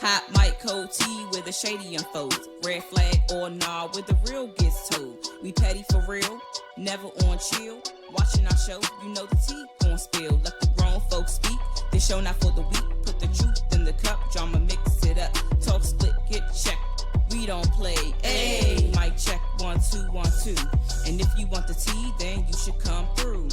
Hot mic, cold tea with a shady unfolds. Red flag or nah, where the real gets told. We petty for real, never on chill. Watching our show, you know the tea gon' spill. Let the grown folks speak. This show not for the weak. Put the truth in the cup, drama mix it up. Talk split, get checked. We don't play. Hey, mic check 1 2 1 2. And if you want the tea, then you should come through.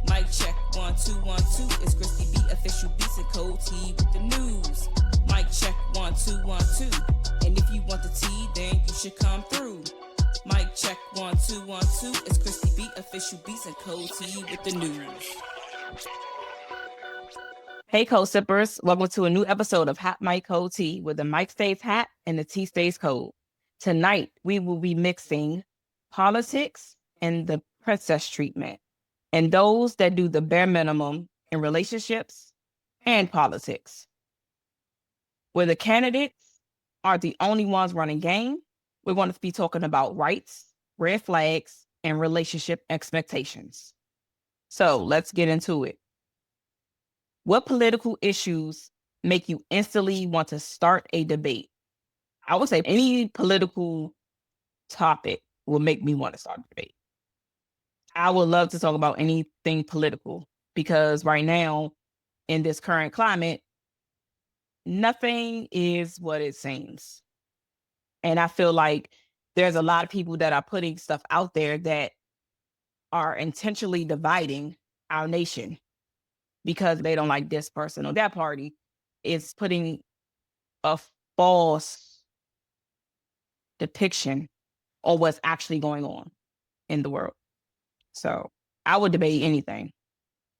Mic check 1 2 1 2. It's Christy B, official beats and cold tea with the news. Mic check 1 2 1 2. And if you want the tea, then you should come through. Mic check 1 2 1 2. It's Christy B, official beats and cold tea with the news. Hey, cold sippers! Welcome to a new episode of Hot Mic Cold Tea, where the mic stays hot and the tea stays cold. Tonight, we will be mixing politics and the princess treatment, and those that do the bare minimum in relationships and politics. Where the candidates are the only ones running game, we're going to be talking about rights, red flags, and relationship expectations. So let's get into it. What political issues make you instantly want to start a debate? I would say any political topic will make me want to start a debate. I would love to talk about anything political because right now, in this current climate, nothing is what it seems. And I feel like there's a lot of people that are putting stuff out there that are intentionally dividing our nation because they don't like this person or that party. It's putting a false depiction on what's actually going on in the world. So I would debate anything.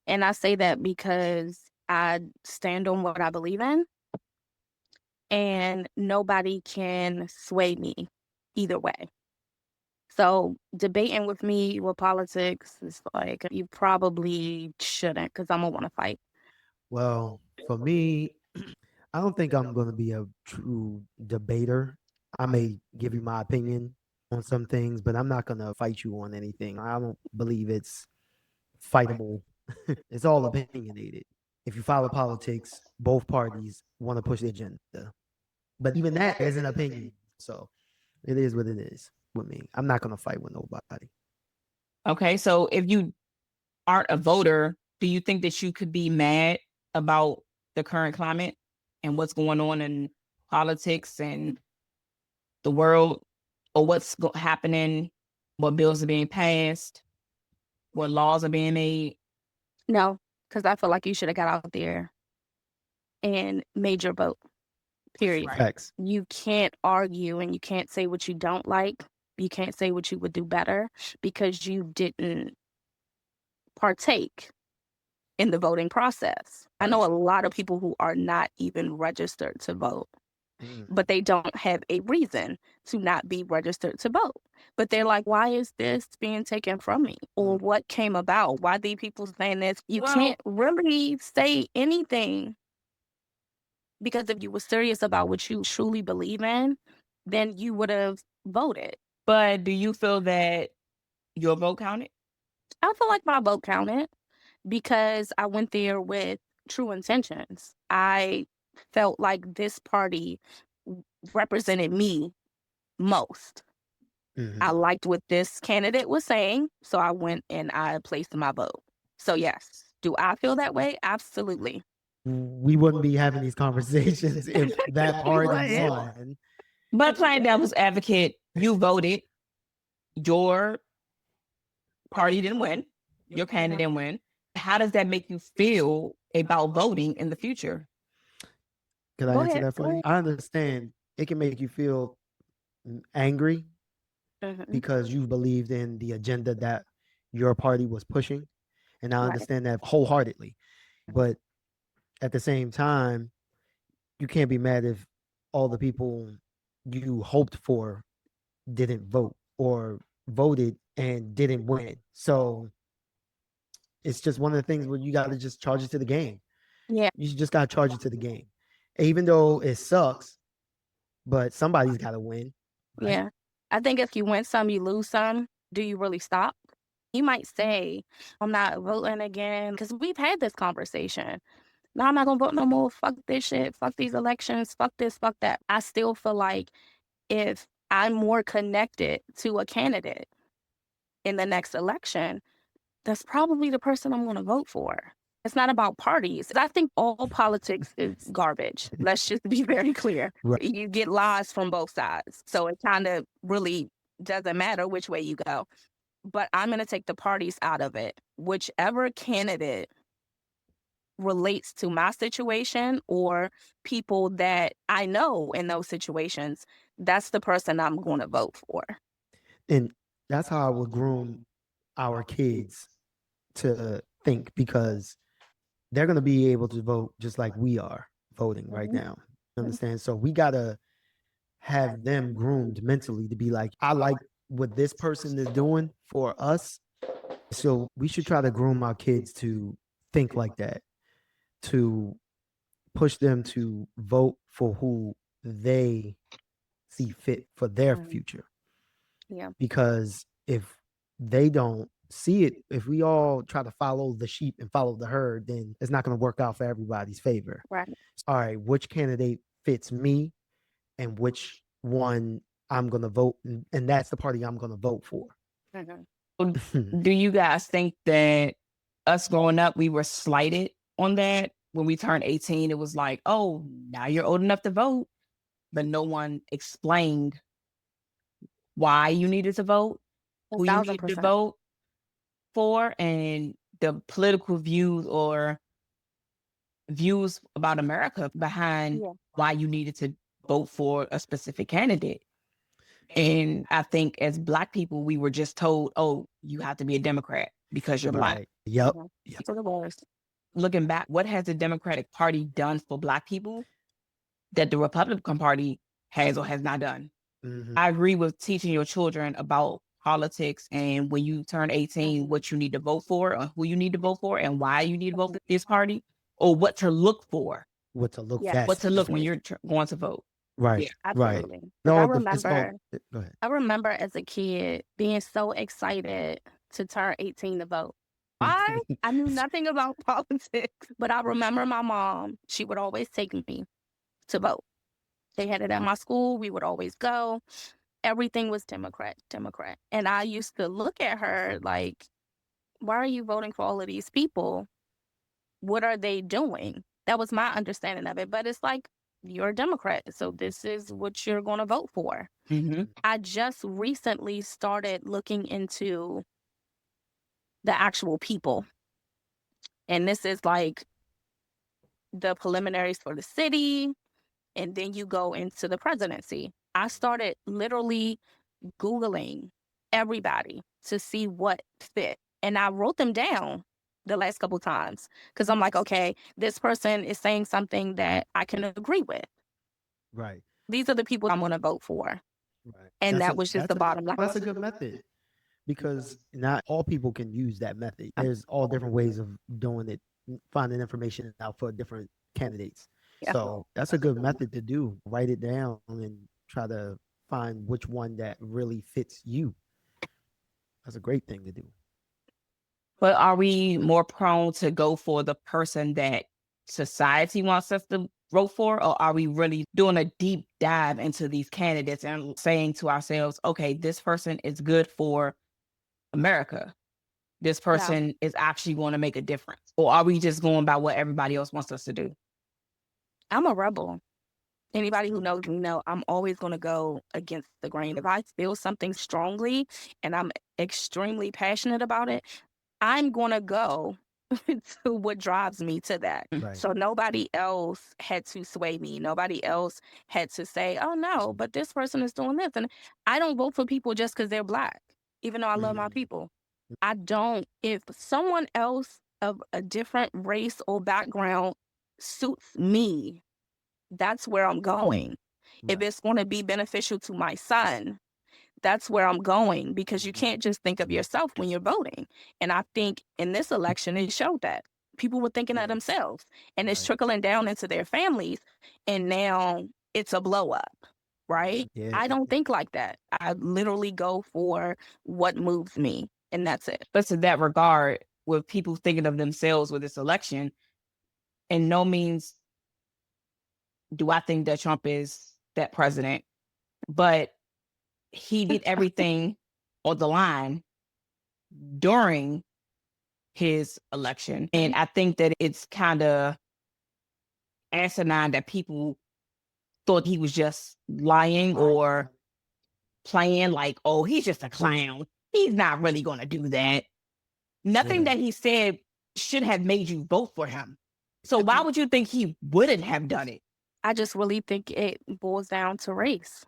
And I say that because I stand on what I believe in, and nobody can sway me either way. So debating with me with politics is like, you probably shouldn't, because I'm going to want to fight. Well, for me, I don't think I'm going to be a true debater. I may give you my opinion on some things, but I'm not going to fight you on anything. I don't believe it's fightable. It's all opinionated. If you follow politics, both parties want to push the agenda. But even that is an opinion. So it is what it is with me. I'm not going to fight with nobody. Okay, so if you aren't a voter, do you think that you could be mad about the current climate and what's going on in politics and the world, or what's happening, what bills are being passed, what laws are being made? No, because I feel like you should have got out there and made your vote, period. Right. Facts. You can't argue and you can't say what you don't like. You can't say what you would do better because you didn't partake in the voting process. I know a lot of people who are not even registered to vote, but they don't have a reason to not be registered to vote. But they're like, why is this being taken from me? Or what came about? Why these people saying this? You can't really say anything, because if you were serious about what you truly believe in, then you would have voted. But do you feel that your vote counted? I feel like my vote counted because I went there with true intentions. I felt like this party represented me most. I liked what this candidate was saying, so I went and I placed my vote. So yes, do I feel that way? Absolutely. We wouldn't be having these conversations if that party won. But playing devil's advocate, you voted, your party didn't win, your candidate didn't win. How does that make you feel about voting in the future? Could I answer that for you? I understand it can make you feel angry because you believed in the agenda that your party was pushing. And I understand that wholeheartedly. But at the same time, you can't be mad if all the people you hoped for didn't vote or voted and didn't win. So it's just one of the things where you got to just charge it to the game. Yeah. You just got to charge it to the game. Even though it sucks, but somebody's got to win. Right? Yeah. I think if you win some, you lose some. Do you really stop? You might say, I'm not voting again, because we've had this conversation. No, I'm not going to vote no more. Fuck this shit. Fuck these elections. Fuck this, fuck that. I still feel like if I'm more connected to a candidate in the next election, that's probably the person I'm going to vote for. It's not about parties. I think all politics is garbage. Let's just be very clear. Right. You get lies from both sides. So it kind of really doesn't matter which way you go. But I'm going to take the parties out of it. Whichever candidate relates to my situation or people that I know in those situations, that's the person I'm going to vote for. And that's how I would groom our kids to think, because they're going to be able to vote just like we are voting right now. You understand? So we got to have them groomed mentally to be like, I like what this person is doing for us. So we should try to groom our kids to think like that, to push them to vote for who they see fit for their future. Yeah. Because if they don't see it, if we all try to follow the sheep and follow the herd, then it's not going to work out for everybody's favor. Right. All right, which candidate fits me and which one I'm going to vote, and that's the party I'm going to vote for. Do you guys think that us growing up, we were slighted on that? When we turned 18, it was like, oh, now you're old enough to vote, but no one explained why you needed to vote, who you needed to vote for, and the political views or views about America behind why you needed to vote for a specific candidate. And I think as Black people, we were just told, oh, you have to be a Democrat because you're Black. Yep. So the worst. Looking back, what has the Democratic Party done for Black people that the Republican Party has or has not done? I agree with teaching your children about politics and when you turn 18, what you need to vote for or who you need to vote for and why you need to vote for this party, or what to look for. What to look for. What to look when you're going to vote. Right. Yeah, absolutely. Right. No, I remember. Go ahead. I remember as a kid being so excited to turn 18 to vote. I knew nothing about politics, but I remember my mom, she would always take me to vote. They had it at my school. We would always go. Everything was Democrat. And I used to look at her like, why are you voting for all of these people? What are they doing? That was my understanding of it. But it's like, you're a Democrat, so this is what you're going to vote for. I just recently started looking into the actual people. And this is like the preliminaries for the city, and then you go into the presidency. I started literally Googling everybody to see what fit. And I wrote them down the last couple times because I'm like, okay, this person is saying something that I can agree with. Right. These are the people I'm going to vote for. Right. And that was just the bottom line. That's a good method, because not all people can use that method. There's all different ways of doing it, finding information out for different candidates. Yeah. So that's a good method to do. Write it down and try to find which one that really fits you. That's a great thing to do. But are we more prone to go for the person that society wants us to vote for, or are we really doing a deep dive into these candidates and saying to ourselves, okay, this person is good for America. This person is actually going to make a difference. Or are we just going by what everybody else wants us to do? I'm a rebel. Anybody who knows me know I'm always going to go against the grain. If I feel something strongly and I'm extremely passionate about it, I'm going to go to what drives me to that. Right. So nobody else had to sway me. Nobody else had to say, oh, no, but this person is doing this. And I don't vote for people just because they're Black, even though I love my people. I don't. If someone else of a different race or background suits me, that's where I'm going. Right. If it's going to be beneficial to my son, that's where I'm going, because you can't just think of yourself when you're voting. And I think in this election, it showed that people were thinking of themselves, and it's trickling down into their families. And now it's a blow up, right? Yeah. I don't think like that. I literally go for what moves me, and that's it. But to that regard, with people thinking of themselves with this election, in no means do I think that Trump is that president, but he did everything on the line during his election. And I think that it's kind of asinine that people thought he was just lying or playing like, oh, he's just a clown. He's not really going to do that. Nothing that he said should have made you vote for him. So why would you think he wouldn't have done it? I just really think it boils down to race.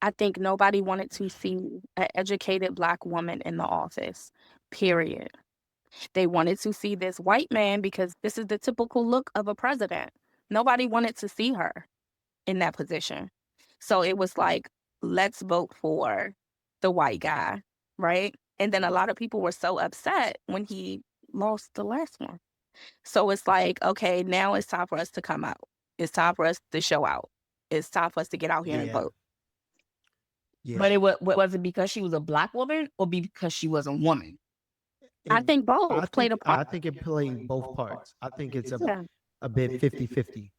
I think nobody wanted to see an educated Black woman in the office, period. They wanted to see this white man because this is the typical look of a president. Nobody wanted to see her in that position. So it was like, let's vote for the white guy, right? And then a lot of people were so upset when he lost the last one. So it's like, okay, now it's time for us to come out. It's time for us to show out. It's time for us to get out here and vote. Yeah. But was it because she was a Black woman or because she was a woman? I think both played a part. I think it played both parts. I think it's a bit 50-50.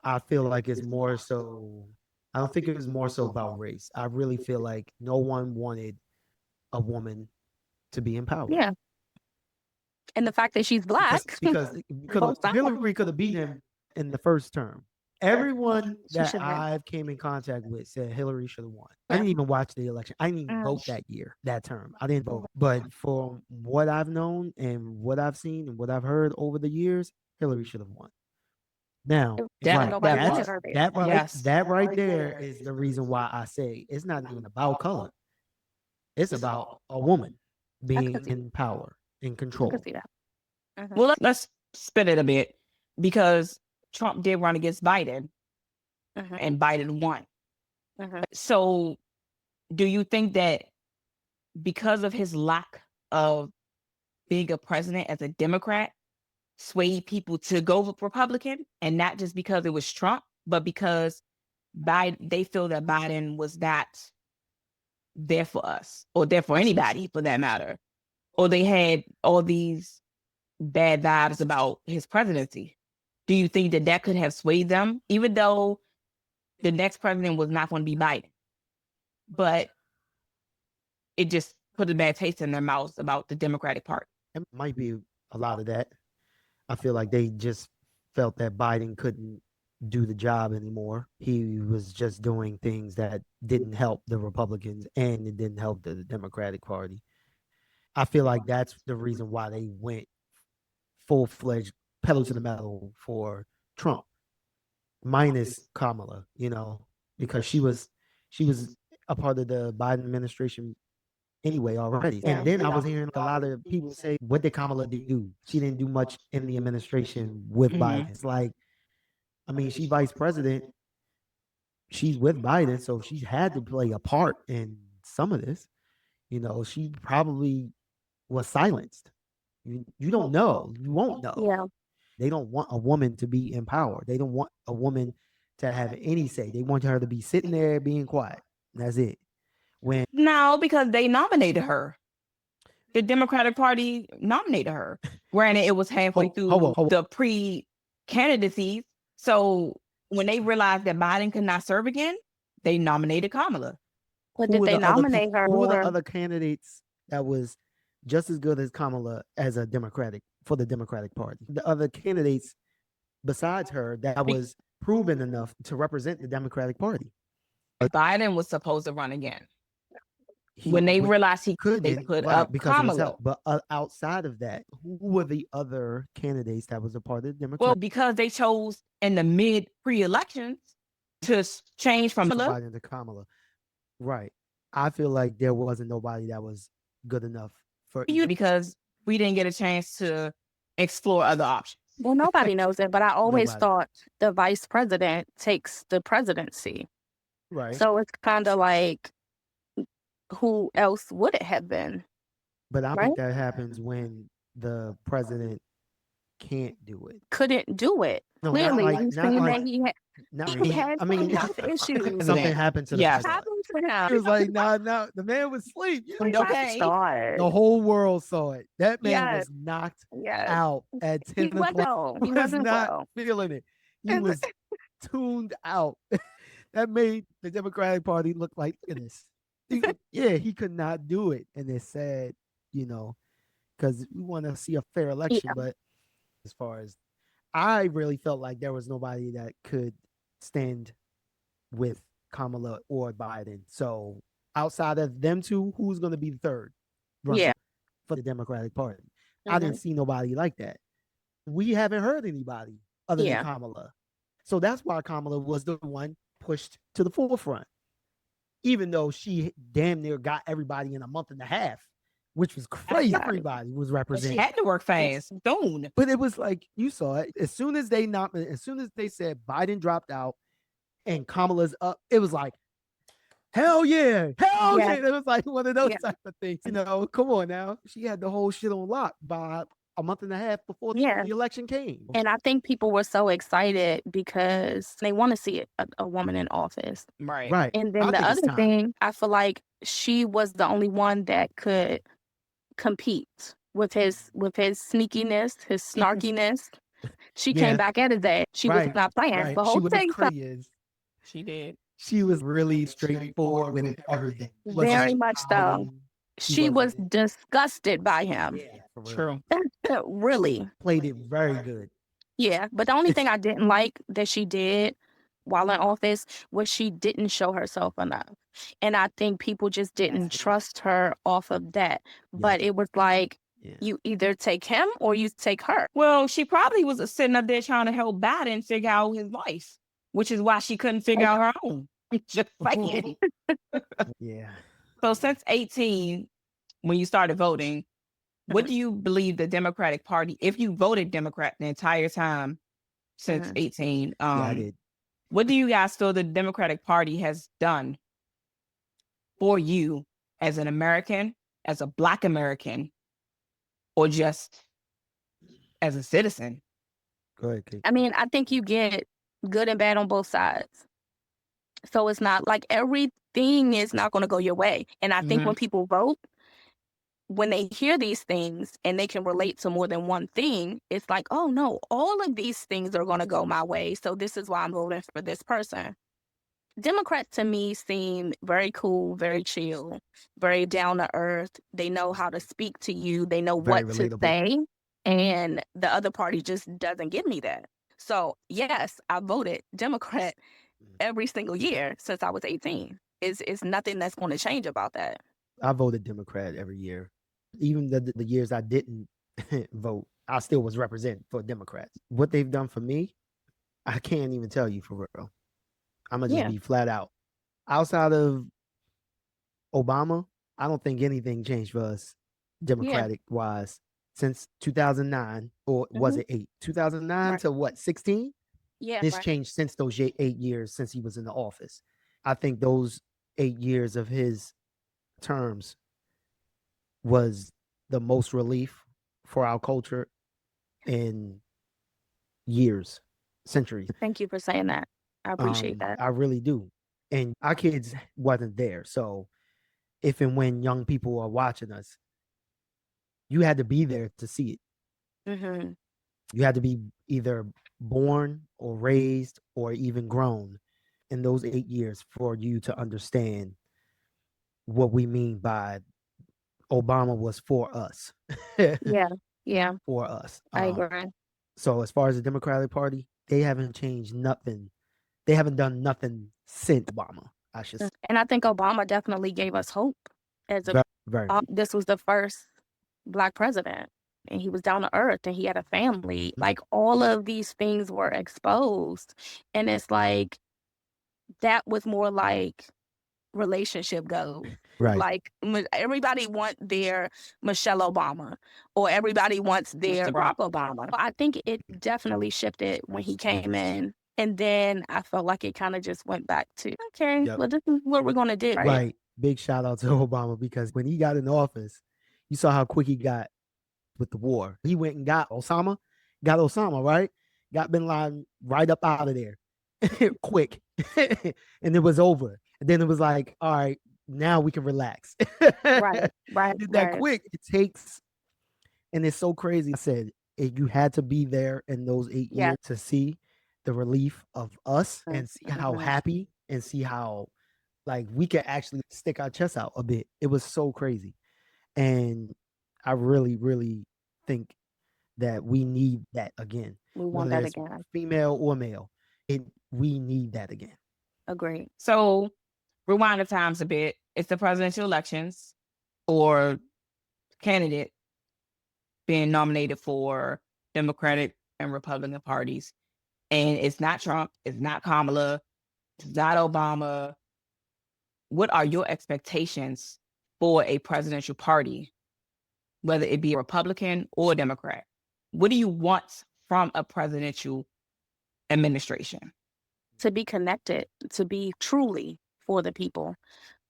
I feel like it's more so, I don't think it was more so about race. I really feel like no one wanted a woman to be in power. Yeah. And the fact that she's Black. Because Hillary could have beat him in the first term. Everyone that I've came in contact with said Hillary should have won. I didn't even watch the election. I didn't even vote that term. I didn't vote. But from what I've known and what I've seen and what I've heard over the years, Hillary should have won. Now, that right there is the reason why I say it's not even about color. It's about a woman being in power, in control. I can see that. Well, let's spin it a bit because Trump did run against Biden and Biden won. So do you think that because of his lack of being a president as a Democrat, swayed people to go with Republican, and not just because it was Trump, but because they feel that Biden was not there for us or there for anybody for that matter, or they had all these bad vibes about his presidency? Do you think that that could have swayed them, even though the next president was not going to be Biden, but it just put a bad taste in their mouths about the Democratic Party? It might be a lot of that. I feel like they just felt that Biden couldn't do the job anymore. He was just doing things that didn't help the Republicans and it didn't help the Democratic Party. I feel like that's the reason why they went full-fledged pedal to the metal for Trump, minus Kamala, because she was a part of the Biden administration anyway already. And then I was hearing a lot of people say, what did Kamala do? She didn't do much in the administration with Biden. It's like, I mean, she's vice president. She's with Biden, so she had to play a part in some of this. She probably was silenced. You don't know. You won't know. Yeah. They don't want a woman to be in power. They don't want a woman to have any say. They want her to be sitting there being quiet. That's it. No, because they nominated her. The Democratic Party nominated her. Granted, it was halfway through the pre-candidacies. So when they realized that Biden could not serve again, they nominated Kamala. But did they nominate her? Who were the other candidates that was just as good as Kamala as for the Democratic Party? The other candidates besides her that was proven enough to represent the Democratic Party. Biden was supposed to run again. When they realized he could, they put up Kamala. But outside of that, who were the other candidates that was a part of the Democratic? Well, because they chose in the pre-elections to change from Biden to Kamala. Right. I feel like there wasn't nobody that was good enough for you because we didn't get a chance to explore other options. Well, nobody knows it, but I always thought the vice president takes the presidency. Right. So it's kind of like, who else would it have been? But I think that happens when the president can't do it. Couldn't do it. No, clearly, He had some health issues. Something happened to the president. He was like, nah, the man was asleep. Okay. The whole world saw it. That man was knocked out at 10 o'clock. He was not feeling it. He was tuned out. That made the Democratic Party look like, look at this. He could not do it. And it's sad, because we want to see a fair election. But as far as I really felt like there was nobody that could stand with Kamala or Biden. So outside of them two, who's going to be the third for the Democratic Party? I didn't see nobody like that. We haven't heard anybody other than Kamala. So that's why Kamala was the one pushed to the forefront, even though she damn near got everybody in a month and a half, which was crazy. Everybody was represented. She had to work fast. Soon. But it was like, you saw it. As soon as they said Biden dropped out and Kamala's up, it was like, hell yeah. It was like one of those type of things. Come on now. She had the whole shit on lock by a month and a half before the election came. And I think people were so excited because they want to see a woman in office. Right. And then the other thing, I feel like she was the only one that could compete with his sneakiness, his snarkiness. She came back at his ass. She was not playing the whole thing. She did. She was really straightforward with everything. Very much so. She was disgusted by him. True. Really. Played it very good. Yeah. But the only thing I didn't like that she did while in office was she didn't show herself enough. And I think people just didn't trust her off of that. But it was like, you either take him or you take her. Well, she probably was sitting up there trying to help Biden figure out his life, which is why she couldn't figure out her own. Just saying. Yeah. So since 18, when you started voting, what do you believe the Democratic Party, if you voted Democrat the entire time since 18, I did. What do you guys feel the Democratic Party has done for you as an American, as a Black American, or just as a citizen? Go ahead, Kate. I mean, I think you get good and bad on both sides. So it's not like everything is not going to go your way. And I think when people vote, when they hear these things and they can relate to more than one thing, it's like, oh no, all of these things are going to go my way. So this is why I'm voting for this person. Democrats to me seem very cool, very chill, very down to earth. They know how to speak to you. They know very what relatable. To say. And the other party just doesn't give me that. So yes, I voted Democrat every single year since I was 18. It's nothing that's going to change about that. I voted Democrat every year. Even the years I didn't vote, I still was represented for Democrats. What they've done for me, I can't even tell you for real. I'm going to just be flat out. Outside of Obama, I don't think anything changed for us Democratic-wise since 2009, or was it 8? 2009 to what, 16? Yeah. This changed since those 8 years since he was in the office. I think those 8 years of his terms was the most relief for our culture in years, centuries. Thank you for saying that. I appreciate that. I really do. And our kids wasn't there. So if and when young people are watching us, you had to be there to see it. You had to be either born or raised or even grown in those 8 years for you to understand what we mean by Obama was for us. Yeah. For us. I agree. So as far as the Democratic Party, they haven't changed nothing. They haven't done nothing since Obama, I should say. And I think Obama definitely gave us hope. This was the first Black president. And he was down to earth and he had a family. Like all of these things were exposed. And it's like, that was more like relationship goals. Right. Like everybody wants their Michelle Obama or everybody wants their Barack Obama. I think it definitely shifted when he came in. And then I felt like it kind of just went back to, well, this is what we're going to do. Right. Big shout out to Obama, because when he got in office, you saw how quick he got with the war. He went and got Osama, right? Got Bin Laden right up out of there. quick. And it was over. And then it was like, all right, now we can relax. Right. That quick. It takes, and it's so crazy. I said you had to be there in those 8 years to see the relief of us and see how happy and see how like we could actually stick our chest out a bit. It was so crazy. And I really, really think that we need that again. We want that again. Female or male. We need that again. Agreed. So rewind the times a bit. It's the presidential elections or candidate being nominated for Democratic and Republican parties. And it's not Trump, it's not Kamala, it's not Obama. What are your expectations for a presidential party, whether it be a Republican or a Democrat? What do you want from a presidential administration? To be connected, to be truly for the people.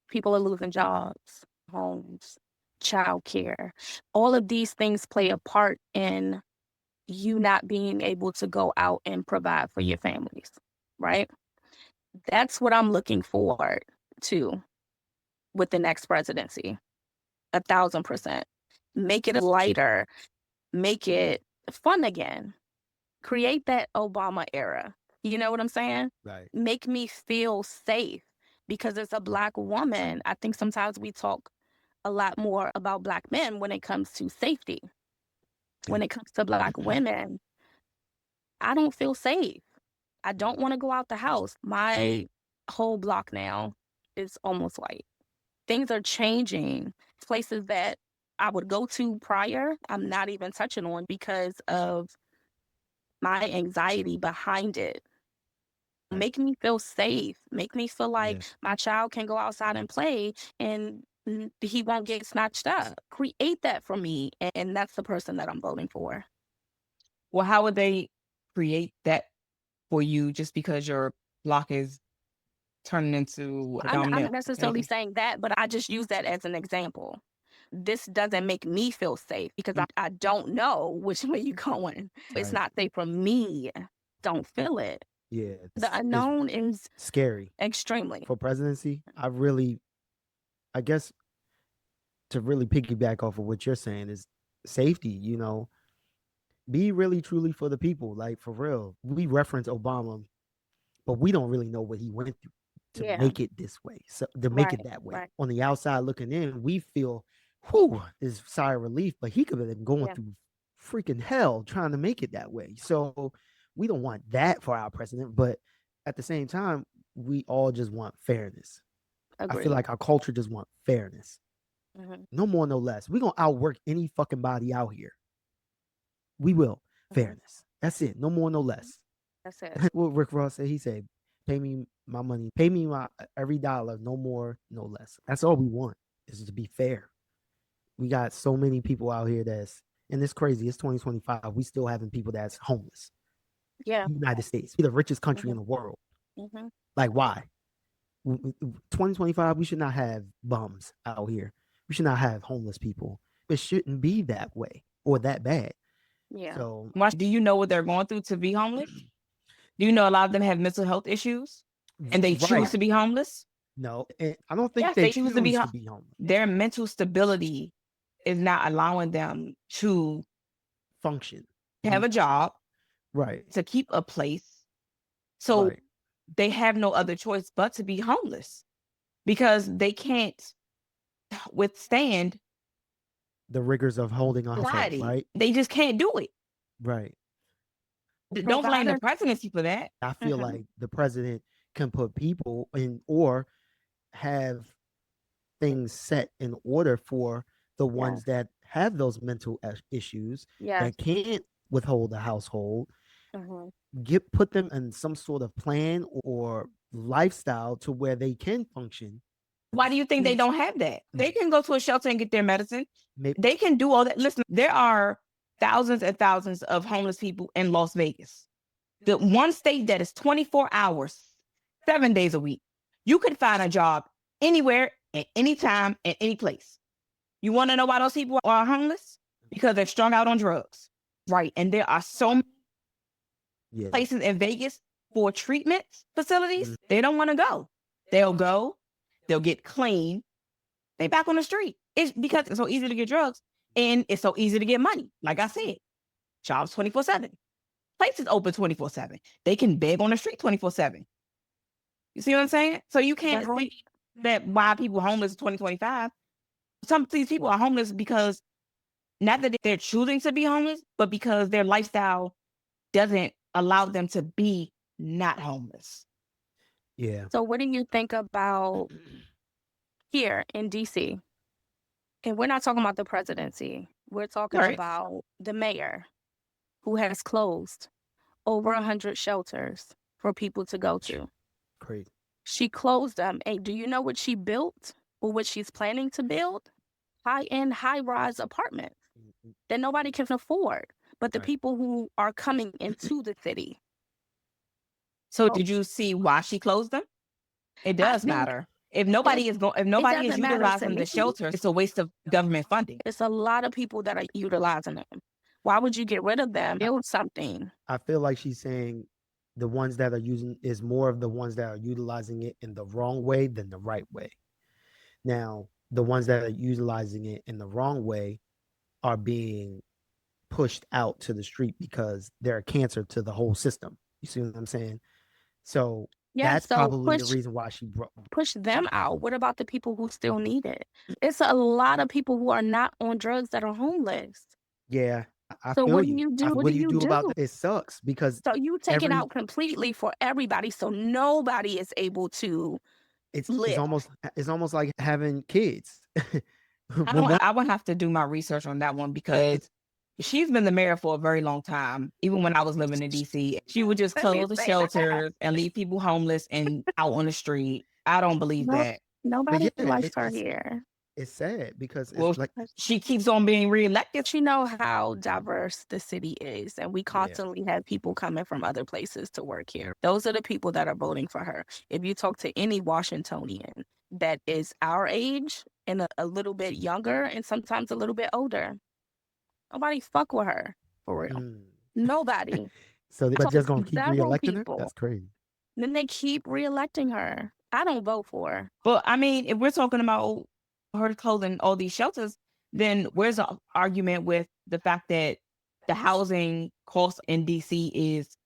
People are losing jobs, homes, childcare. All of these things play a part in you not being able to go out and provide for your families, right? That's what I'm looking forward to with the next presidency. 1,000%. Make it lighter, make it fun again. Create that Obama era. You know what I'm saying? Right. Make me feel safe, because as a Black woman, I think sometimes we talk a lot more about Black men when it comes to safety. When it comes to Black women, I don't feel safe. I don't want to go out the house. My whole block now is almost white. Things are changing. Places that I would go to prior, I'm not even touching on because of my anxiety behind it. Make me feel safe. Make me feel like my child can go outside and play and he won't get snatched up. Create that for me. And that's the person that I'm voting for. Well, how would they create that for you just because your block is turning into a I'm domino? not necessarily saying that, but I just use that as an example. This doesn't make me feel safe because I don't know which way you're going. It's not safe for me. Don't feel it. Yeah. The unknown is scary. Extremely. For presidency, I guess to really piggyback off of what you're saying is safety, be really truly for the people, like for real. We reference Obama, but we don't really know what he went through to make it this way. So to make it that way. Right. On the outside looking in, we feel this sigh of relief, but he could have been going through freaking hell trying to make it that way. So we don't want that for our president, but at the same time, we all just want fairness. Agreed. I feel like our culture just want fairness. No more, no less. We're gonna outwork any fucking body out here. We will. Fairness. That's it. No more, no less. That's it. What Rick Ross said, he said, pay me my money, pay me my every dollar, no more, no less. That's all we want, is to be fair. We got so many people out here and it's crazy. It's 2025. We still having people that's homeless. Yeah. United States, the richest country in the world. Like, why? 2025, we should not have bums out here. We should not have homeless people. It shouldn't be that way or that bad. Yeah. So, do you know what they're going through to be homeless? Do you know a lot of them have mental health issues and they choose to be homeless? No, I don't think they choose to be homeless. Their mental stability is not allowing them to function, have a job, right, to keep a place. So they have no other choice but to be homeless because they can't withstand the rigors of holding a household, right? They just can't do it. Right. Don't blame the presidency for that. I feel like the president can put people in or have things set in order for the ones that have those mental issues that can't withhold a household. Put them in some sort of plan or lifestyle to where they can function. Why do you think they don't have that? They can go to a shelter and get their medicine. They can do all that. Listen, there are thousands and thousands of homeless people in Las Vegas. The one state that is 24 hours, 7 days a week. You could find a job anywhere, at any time, at any place. You want to know why those people are homeless? Because they're strung out on drugs. Right. And there are so many places in Vegas for treatment facilities, they don't want to go. They'll go, they'll get clean, they back on the street. It's because it's so easy to get drugs and it's so easy to get money. Like I said, jobs 24/7. Places open 24/7. They can beg on the street 24/7. You see what I'm saying? So you can't say that why people are homeless in 2025. Some of these people are homeless because not that they're choosing to be homeless, but because their lifestyle doesn't allow them to be not homeless. Yeah. So what do you think about here in DC? And we're not talking about the presidency. We're talking about the mayor who has closed over 100 shelters for people to go to. Crazy. She closed them. And do you know what she built or what she's planning to build? High-end, high-rise apartments that nobody can afford, but the people who are coming into the city. So did you see why she closed them? It does matter. If nobody is utilizing the shelters, it's a waste of government funding. It's a lot of people that are utilizing them. Why would you get rid of them? Build something. I feel like she's saying the ones that are using is more of the ones that are utilizing it in the wrong way than the right way. Now, the ones that are utilizing it in the wrong way are being pushed out to the street because they're a cancer to the whole system. You see what I'm saying? So that's probably the reason why she push them out. What about the people who still need it? It's a lot of people who are not on drugs that are homeless. Yeah, I so feel what you. do you do? What do you do about that? It sucks because so you take it out completely for everybody, so nobody is able to live. It's almost like having kids. I would have to do my research on that one because she's been the mayor for a very long time. Even when I was living in DC, she would just close the shelters and leave people homeless and out on the street. I don't believe that. Nobody likes her here. It's sad because it's like she keeps on being reelected. She knows how diverse the city is, and we constantly have people coming from other places to work here. Those are the people that are voting for her. If you talk to any Washingtonian that is our age and a little bit younger and sometimes a little bit older, nobody fuck with her, for real. Nobody. So they're just going to keep reelecting her? That's crazy. Then they keep reelecting her. I don't vote for her. But I mean, if we're talking about her closing all these shelters, then where's the argument with the fact that the housing cost in DC is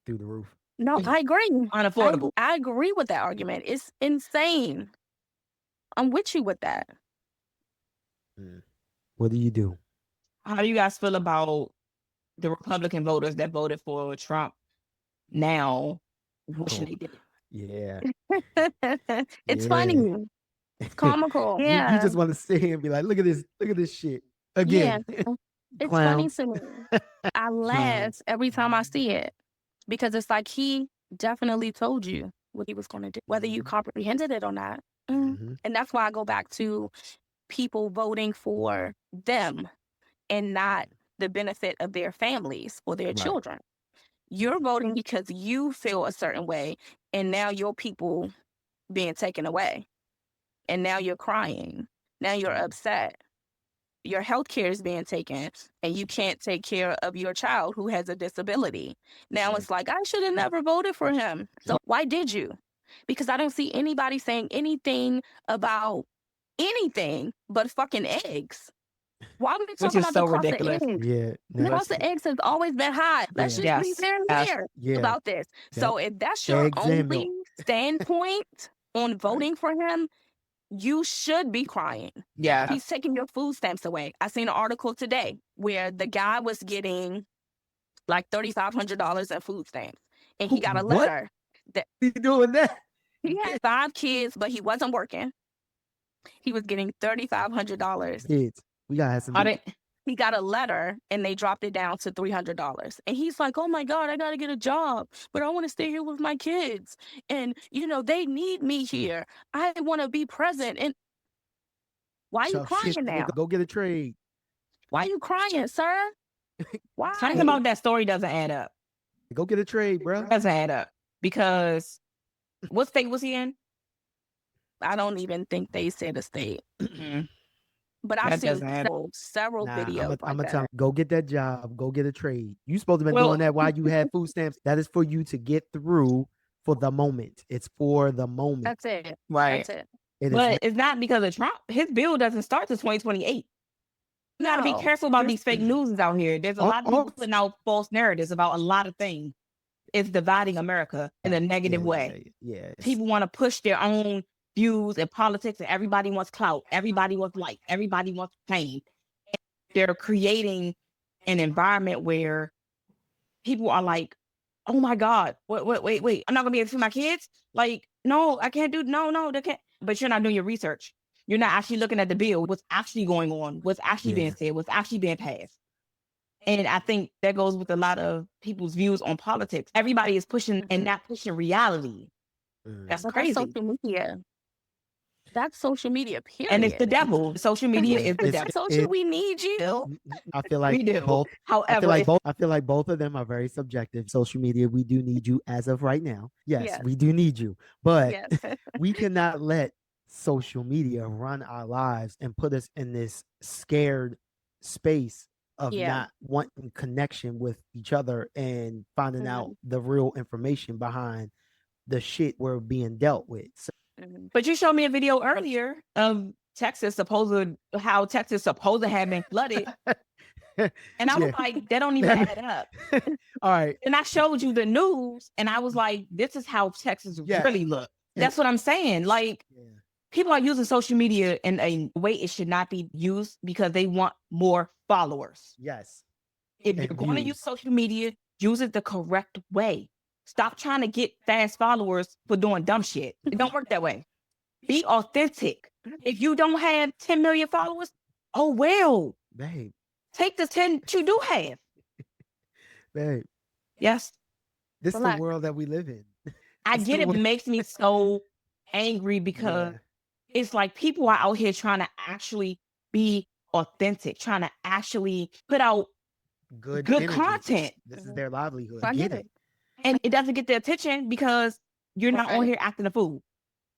through the roof? No, I agree. Unaffordable. I agree with that argument. It's insane. I'm with you with that. What do you do? How do you guys feel about the Republican voters that voted for Trump now wishing they did? Yeah. It's funny. It's comical. Yeah. You just want to sit here and be like, look at this shit. Again. Yeah. It's funny to me. I laugh every time I see it because it's like he definitely told you what he was going to do, whether you comprehended it or not. And that's why I go back to people voting for them and not the benefit of their families or their children. You're voting because you feel a certain way, and now your people being taken away. And now you're crying. Now you're upset. Your health care is being taken, and you can't take care of your child who has a disability. Now it's like, I should have never voted for him. So why did you? Because I don't see anybody saying anything about anything but fucking eggs. Why would we talk about the cost of eggs? Yeah. The cost of eggs has always been high. Let's just be very clear about this. So if that's your only standpoint on voting for him, you should be crying. Yeah. He's taking your food stamps away. I seen an article today where the guy was getting like $3,500 in food stamps. And he got a letter. That he's doing that. He had 5 kids, but he wasn't working. He was getting $3,500. Kids. We gotta have some. He got a letter and they dropped it down to $300. And he's like, oh my God, I got to get a job, but I want to stay here with my kids. And, they need me here. I want to be present. And why are you crying now? Go get a trade. Why are you crying, sir? Why? Talking about that story doesn't add up. Go get a trade, bro. It doesn't add up because what state was he in? I don't even think they said a state. But I've seen several videos. I'm gonna tell him, go get that job, go get a trade. You supposed to be doing that while you had food stamps. That is for you to get through for the moment. It's for the moment. That's it. Right. That's it. It's not because of Trump. His bill doesn't start till 2028. You got to be careful about these fake news out here. There's a lot of people putting out false narratives about a lot of things. It's dividing America in a negative way. Yeah. People want to push their own views in politics, and everybody wants clout. Everybody wants like. Everybody wants fame. And they're creating an environment where people are like, "Oh my God, wait! I'm not gonna be able to feed my kids. Like, no, I can't do. No, they can't." But you're not doing your research. You're not actually looking at the bill, what's actually going on, what's actually being said, what's actually being passed. And I think that goes with a lot of people's views on politics. Everybody is pushing and not pushing reality. That's crazy. That's social media. That's social media, period. And it's the devil. Social media is the devil. We need you. I feel like we do. Both. However, I feel like both of them are very subjective. Social media, we do need you as of right now. Yes. We do need you. But we cannot let social media run our lives and put us in this scared space of not wanting connection with each other and finding out the real information behind the shit we're being dealt with. So, but you showed me a video earlier of Texas supposed to have been flooded. And I was like, that don't even add up. All right. And I showed you the news and I was like, this is how Texas really looked. That's what I'm saying. Like, people are using social media in a way it should not be used because they want more followers. Yes. If you're going to use social media, use it the correct way. Stop trying to get fast followers for doing dumb shit. It don't work that way. Be authentic. If you don't have 10 million followers, oh well. Babe. Take the 10 you do have. Babe. Yes. This is the world that we live in. I get it. It makes me so angry because it's like people are out here trying to actually be authentic, trying to actually put out good content. This is their livelihood. I get it. And it doesn't get the attention because you're not on here acting a fool.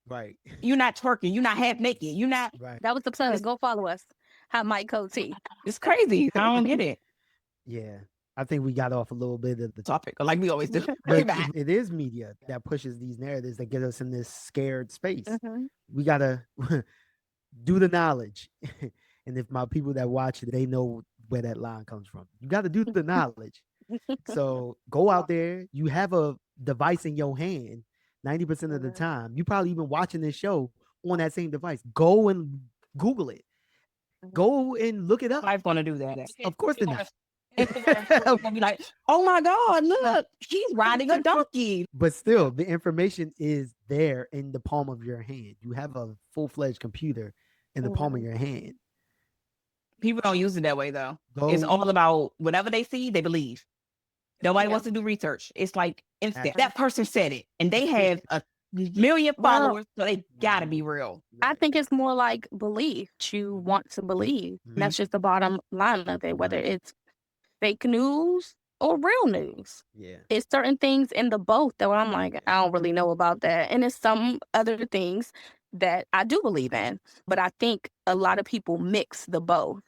Right. You're not twerking. You're not half naked. You're not. Right. That was the plan. Go follow us. Hot Mike Coty. It's crazy. I don't get it. Yeah. I think we got off a little bit of the topic, like we always do. But it is media that pushes these narratives that get us in this scared space. We got to do the knowledge. And if my people that watch it, they know where that line comes from. You got to do the knowledge. So go out there. You have a device in your hand 90% of the time. You probably even watching this show on that same device. Go and Google it. Go and look it up. I'm going to do that. Of course they're not. I'm gonna be like, oh my God, look, he's riding a donkey. But still, the information is there in the palm of your hand. You have a full-fledged computer in the palm of your hand. People don't use it that way though. It's all about whatever they see, they believe. Nobody wants to do research. It's like instant. That person said it, and they have a million followers, so they gotta be real. I think it's more like belief. You want to believe. That's just the bottom line of it, whether it's fake news or real news. Yeah. It's certain things in the both that I'm like, I don't really know about that. And it's some other things that I do believe in. But I think a lot of people mix the both.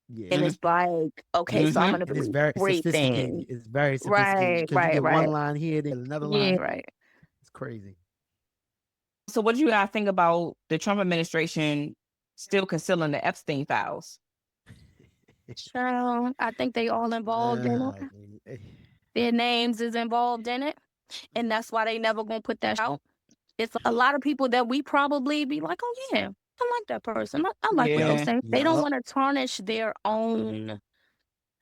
Yeah. And it's like, okay, so I'm going to believe everything. It's very sophisticated. Right. One line here, then another line. Yeah, right. It's crazy. So what do you guys think about the Trump administration still concealing the Epstein files? Sure, I think they all involved in it. Their names is involved in it. And that's why they never gonna put that out. It's a lot of people that we probably be like, oh yeah, I like that person. I like what they say. They don't want to tarnish their own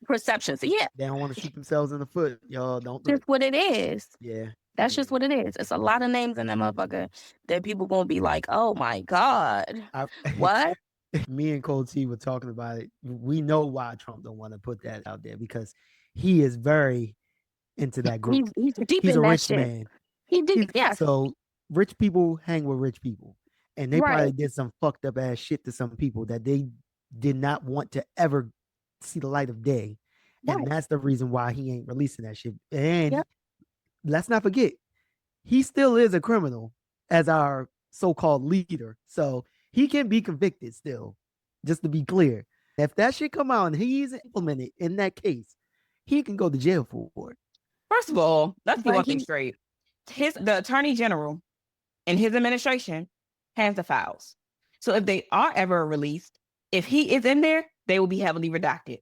perceptions. Yeah. They don't want to shoot themselves in the foot. Y'all don't do That's what it is. Yeah. That's just what it is. It's a lot of names in that motherfucker that people gonna be like, oh my God. What? Me and Cold T were talking about it. We know why Trump don't want to put that out there because he is very into that group. He's deep He's in a that rich shit. man. He did, yeah. So rich people hang with rich people, and they probably did some fucked up ass shit to some people that they did not want to ever see the light of day, and that's the reason why he ain't releasing that shit. And let's not forget, he still is a criminal as our so-called leader, so he can be convicted still. just to be clear. If that shit come out and he's implemented in that case, he can go to jail for it. First of all, let's get one thing straight. The attorney general and his administration has the files. So if they are ever released, if he is in there, they will be heavily redacted.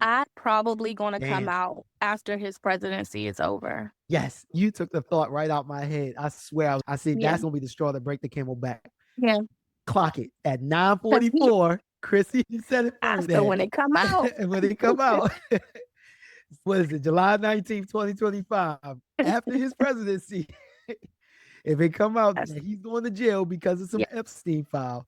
I'm probably going to come out after his presidency is over. Yes, you took the thought right out my head. I swear, I said that's going to be the straw that break the camel back. Yeah. Clock it at 9:44. Chrissy said it first. So when it come out. When it come out. What is it, July 19th, 2025, after his presidency, if it come out that he's going to jail because of some Epstein file,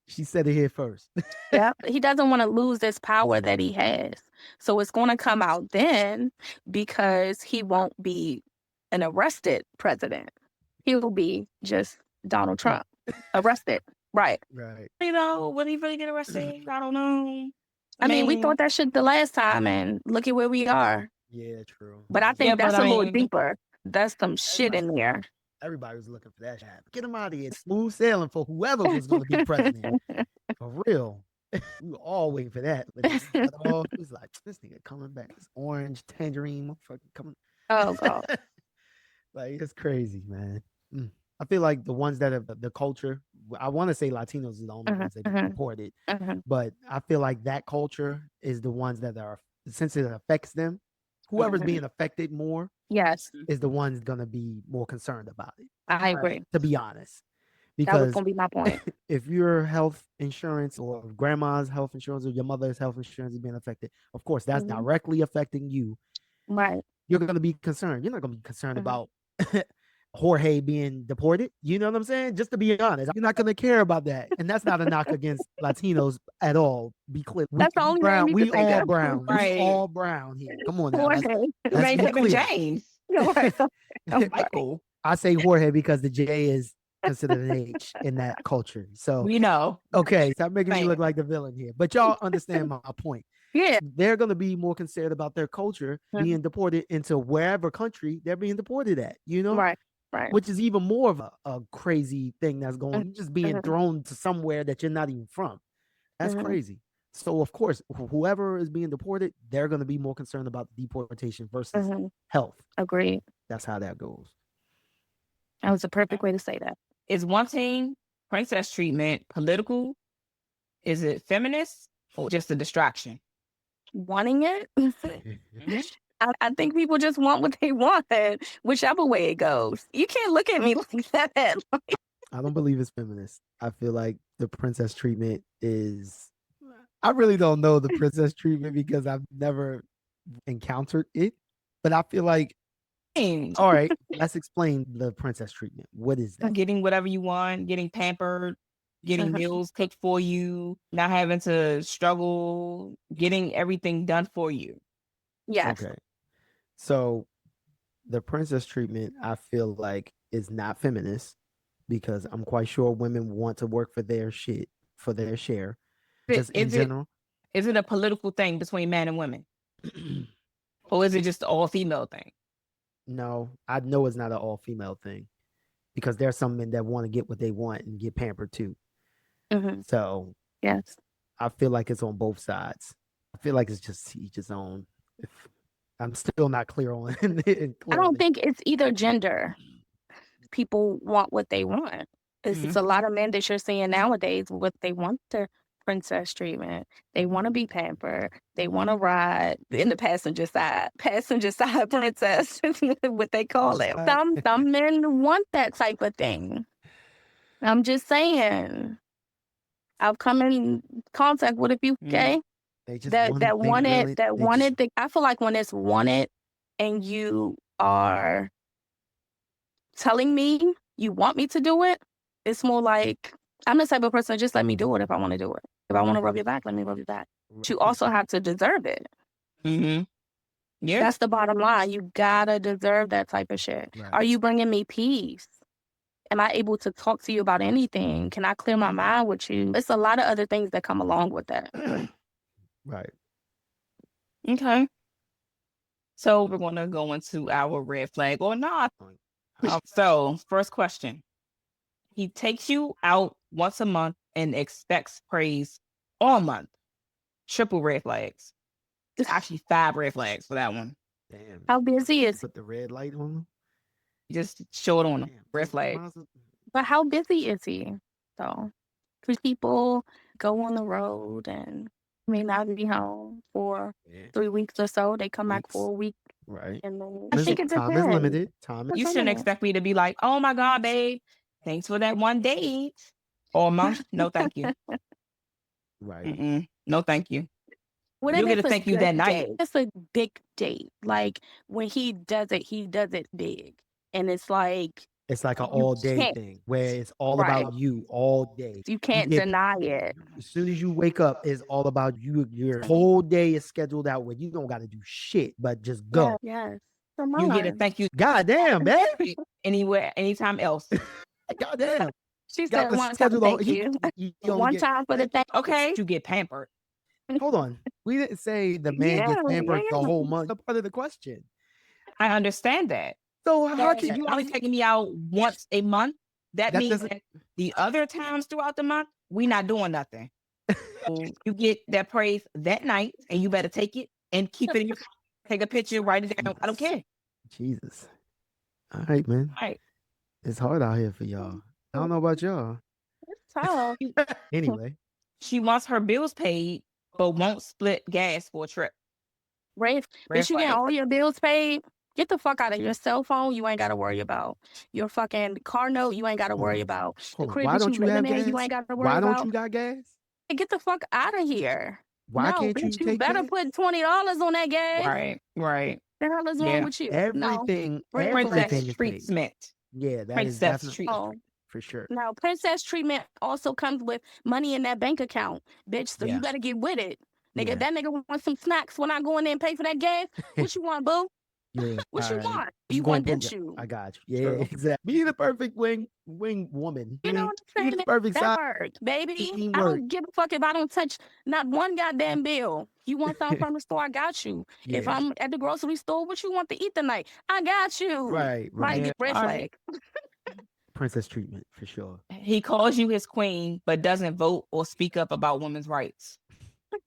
she said it here first. Yeah, he doesn't want to lose this power that he has. So it's going to come out then because he won't be an arrested president. He will be just Donald Trump arrested. Right. You know, will he really get arrested? I don't know. I mean, we thought that shit the last time, and look at where we are. Yeah, true. But I think that's a little deeper. That's some shit in there. Everybody was looking for that shit. Get him out of here. Smooth sailing for whoever was going to be president. For real. We were all waiting for that. But it was like, this nigga coming back. This orange tangerine motherfucker coming. Oh, God. Like, it's crazy, man. I feel like the ones that have the culture, I want to say Latinos is the only ones that get deported, but I feel like that culture is the ones that are, since it affects them, whoever's being affected more is the ones going to be more concerned about it. I agree. To be honest. Because that was going to be my point. If your health insurance or grandma's health insurance or your mother's health insurance is being affected, of course, that's directly affecting you. Right. You're going to be concerned. You're not going to be concerned about Jorge being deported. You know what I'm saying? Just to be honest, you're not going to care about that. And that's not a knock against Latinos at all. Be clear. That's the only brown. We all brown. Right. We all brown here. Come on now. Jorge. Let's James. Michael. I say Jorge because the J is considered an H in that culture. So we know. Okay, stop making me look like the villain here. But y'all understand my point. Yeah. They're going to be more concerned about their culture being deported into wherever country they're being deported at, you know? Right. Which is even more of a crazy thing that's going, you're just being thrown to somewhere that you're not even from. That's crazy. So, of course, whoever is being deported, they're going to be more concerned about deportation versus health. Agreed. That's how that goes. That was a perfect way to say that. Is wanting princess treatment political? Is it feminist or just a distraction? Wanting it? I think people just want what they want, whichever way it goes. You can't look at me like that. I don't believe it's feminist. I feel like the princess treatment is... I really don't know the princess treatment because I've never encountered it. But I feel like... All right, let's explain the princess treatment. What is that? Getting whatever you want, getting pampered, getting meals cooked for you, not having to struggle, getting everything done for you. Yes. Okay. So the princess treatment, I feel like, is not feminist because I'm quite sure women want to work for their shit, for their share. Just in general. Is it a political thing between men and women? Or is it just an all-female thing? No, I know it's not an all-female thing because there's some men that want to get what they want and get pampered too. So yes, I feel like it's on both sides. I feel like it's just each his own. I'm still not clear on it. I don't think it's either gender. People want what they want. It's a lot of men that you're seeing nowadays what they want their princess treatment. They want to be pampered. They want to ride in the passenger side princess, what they call it. Some men want that type of thing. I'm just saying. I've come in contact with a few gay that wanted. I feel like when it's wanted and you are telling me you want me to do it, it's more like I'm the type of person, just let me do it if I want to do it. If I want to rub your back, let me rub your back. But you also have to deserve it. Yeah. That's the bottom line. You gotta deserve that type of shit. Right. Are you bringing me peace? Am I able to talk to you about anything? Can I clear my mind with you? It's a lot of other things that come along with that. Right. Okay. So we're going to go into our red flag or not. So first question. He takes you out once a month and expects praise all month. Triple red flags. Actually 5 red flags for that one. Damn. How busy is Put the red light on them? Just show it on them. Red flag. But how busy is he? So, because people go on the road and may not be home for 3 weeks or so. They come back for a week. Right. And then I think time is limited. You shouldn't expect me to be like, oh my God, babe, thanks for that one date. Or a month. No, thank you. Right. No, thank you. What You'll get to thank you that night. It's a big date. Like when he does it big. And it's like an all day thing where it's all about you all day. You can't deny it. As soon as you wake up, it's all about you. Your whole day is scheduled out where you don't got to do shit, but just go. Yes. You get to thank you. God damn, man. Anywhere, anytime else. God damn. She said one time thank you. One time for the thank you. Okay. You get pampered. Hold on. We didn't say the man gets pampered the whole month. That's part of the question. I understand that. So how can you only taking me out once a month? That means that the other times throughout the month, we not doing nothing. You get that praise that night, and you better take it and keep it in your phone. Take a picture, write it down. I don't care. Jesus. All right, man. All right. It's hard out here for y'all. I don't know about y'all. It's tough. Anyway. She wants her bills paid, but won't split gas for a trip. Red bitch, you get all your bills paid. Get the fuck out of your cell phone. You ain't got to worry about your fucking car note. You ain't got to worry about the crib Why don't you have gas? You ain't got to worry about. Why don't you got gas? Hey, get the fuck out of here. Why can't bitch, you take better gas? put $20 on that gas. Right. The hell is wrong with you? Everything princess treatment. Yeah, that princess is definitely treatment. For sure. Now, princess treatment also comes with money in that bank account, bitch. So you better get with it. Nigga, that nigga wants some snacks when I go in there and pay for that gas. What you want, boo? Yeah. What you want? You want going that you. I got you. Yeah, exactly. Be the perfect wing woman. You know what I'm saying? Be the perfect that size. Work, baby. Teamwork. I don't give a fuck if I don't touch not one goddamn bill. You want something from the store? I got you. Yeah. If I'm at the grocery store, what you want to eat tonight? I got you. Right. Like red flag. Princess treatment for sure. He calls you his queen, but doesn't vote or speak up about women's rights.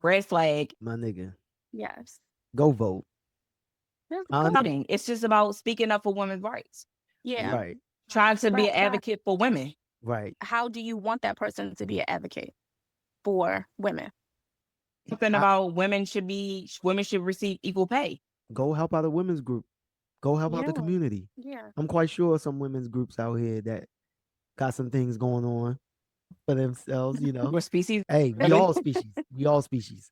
Red flag. My nigga. Yes. Go vote. It's just about speaking up for women's rights. Yeah. Right. Trying to be an advocate for women. Right. How do you want that person to be an advocate for women? Something about women should receive equal pay. Go help out a women's group. Go help out the community. Yeah. I'm quite sure some women's groups out here that got some things going on for themselves, you know. We're species. Hey, we all species. We all species.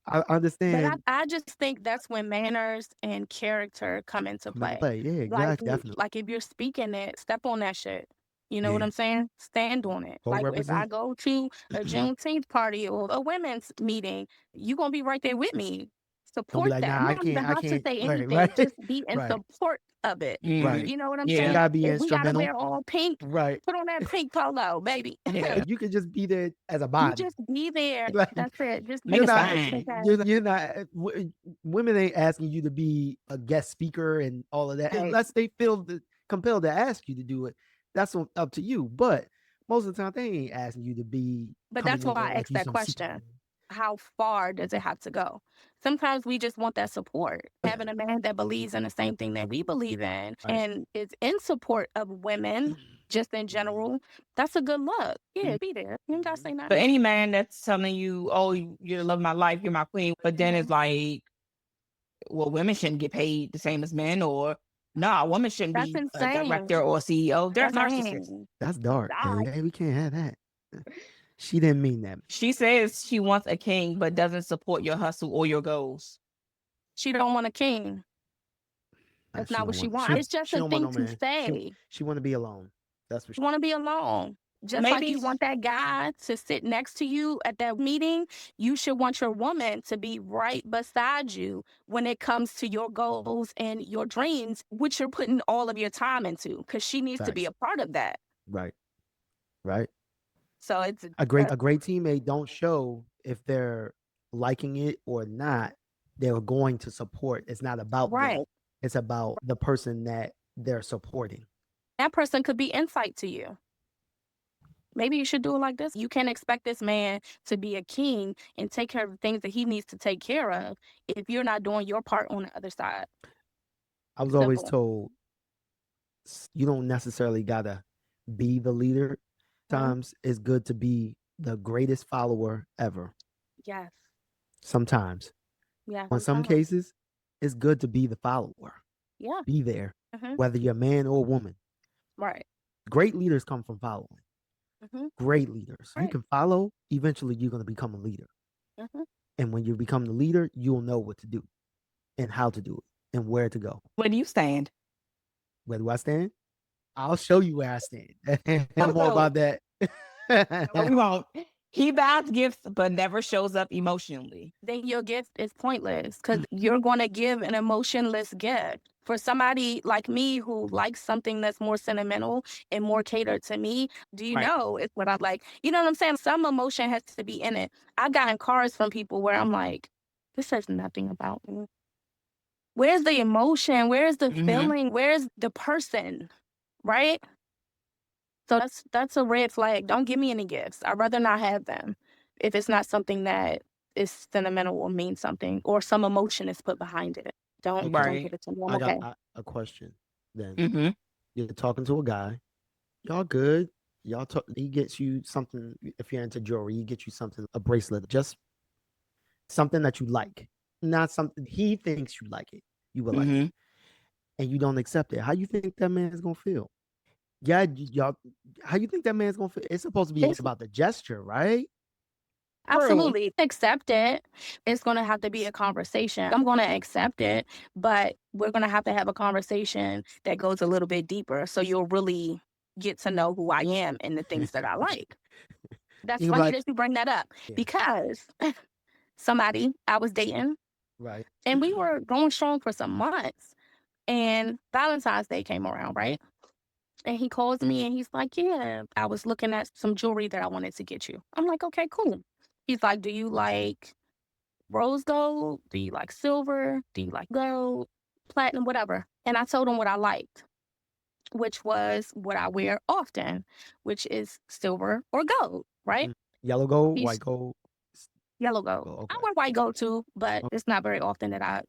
I understand. But I just think that's when manners and character come into play. Yeah, exactly. Definitely. Like if you're speaking it, step on that shit. You know what I'm saying? Stand on it. Like if I go to a Juneteenth party or a women's meeting, you're going to be right there with me. Support like, that. nah, You don't even have to say anything. Right. Just be in support of it. Right. You know what I'm saying? You gotta be instrumental. We gotta wear all pink. Right. Put on that pink polo, baby. Yeah. You could just be there as a body. You just be there. Like, that's it. Just make you're not women ain't asking you to be a guest speaker and all of that unless they feel compelled to ask you to do it. That's up to you. But most of the time they ain't asking you to be. But that's why I asked that question. How far does it have to go? Sometimes we just want that support. Having a man that believes in the same thing that we believe in and is in support of women, just in general, that's a good look. Yeah, be there. You ain't gotta say nothing. But any man that's telling you, oh, you're the love of my life, you're my queen, but then it's like, well, women shouldn't get paid the same as men, or a woman shouldn't be a director or CEO. They're narcissists. That's dark. Hey, we can't have that. She didn't mean that. She says she wants a king, but doesn't support your hustle or your goals. She don't want a king. That's not what she wants. It's just a thing to say. She want to be alone. That's what she want to be alone. Just like you want that guy to sit next to you at that meeting, you should want your woman to be right beside you when it comes to your goals and your dreams, which you're putting all of your time into, because she needs to be a part of that. Right. So it's a great teammate don't show if they're liking it or not. They're going to support. It's not about them. It's about the person that they're supporting. That person could be insight to you. Maybe you should do it like this. You can't expect this man to be a king and take care of the things that he needs to take care of if you're not doing your part on the other side. I was always told you don't necessarily gotta be the leader. Sometimes it's good to be the greatest follower ever. Yes. Sometimes. Yeah. In some cases, it's good to be the follower. Yeah. Be there, whether you're a man or a woman. Right. Great leaders come from following. Great leaders. Right. You can follow, eventually you're going to become a leader. And when you become the leader, you'll know what to do and how to do it and where to go. Where do you stand? Where do I stand? I'll show you where I stand. More about that. No, we won't. He buys gifts but never shows up emotionally. Then your gift is pointless because you're going to give an emotionless gift. For somebody like me who likes something that's more sentimental and more catered to me, do you know it's what I like? You know what I'm saying? Some emotion has to be in it. I've gotten cards from people where I'm like, this says nothing about me. Where's the emotion? Where's the feeling? Where's the person? Right? So that's a red flag. Don't give me any gifts. I'd rather not have them if it's not something that is sentimental or means something or some emotion is put behind it. Don't give it to me. I'm okay. Got a question then. You're talking to a guy. Y'all good. Y'all talk. He gets you something. If you're into jewelry, he gets you something, a bracelet, just something that you like, not something he thinks you like it. You would like it, and you don't accept it. How you think that man's gonna feel? Yeah, y'all. How you think that man's gonna feel? It's supposed to be about the gesture, right? Absolutely. Accept it. It's going to have to be a conversation. I'm going to accept it, but we're going to have a conversation that goes a little bit deeper so you'll really get to know who I am and the things that I like. That's funny that you bring that up because somebody I was dating, right, and we were going strong for some months, and Valentine's Day came around, right? And he calls me and he's like, yeah, I was looking at some jewelry that I wanted to get you. I'm like, okay, cool. He's like, do you like rose gold? Do you like silver? Do you like gold, platinum, whatever? And I told him what I liked, which was what I wear often, which is silver or gold, right? Yellow gold, white gold. Yellow gold. I wear white gold too, but it's not very often that I.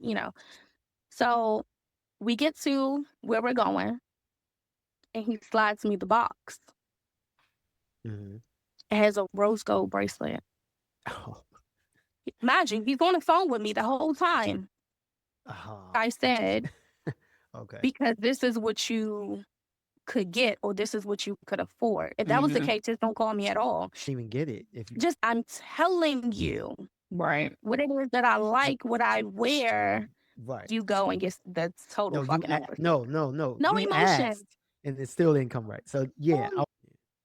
So we get to where we're going and he slides me the box. It has a rose gold bracelet. Imagine, he's on the phone with me the whole time. I said, because this is what you could get or this is what you could afford. If that was the case, just don't call me at all. Even get it. I'm telling you what it is that I like, what I wear. Right. You go and get the total fucking no emotion. Asked, and it still didn't come right. So yeah.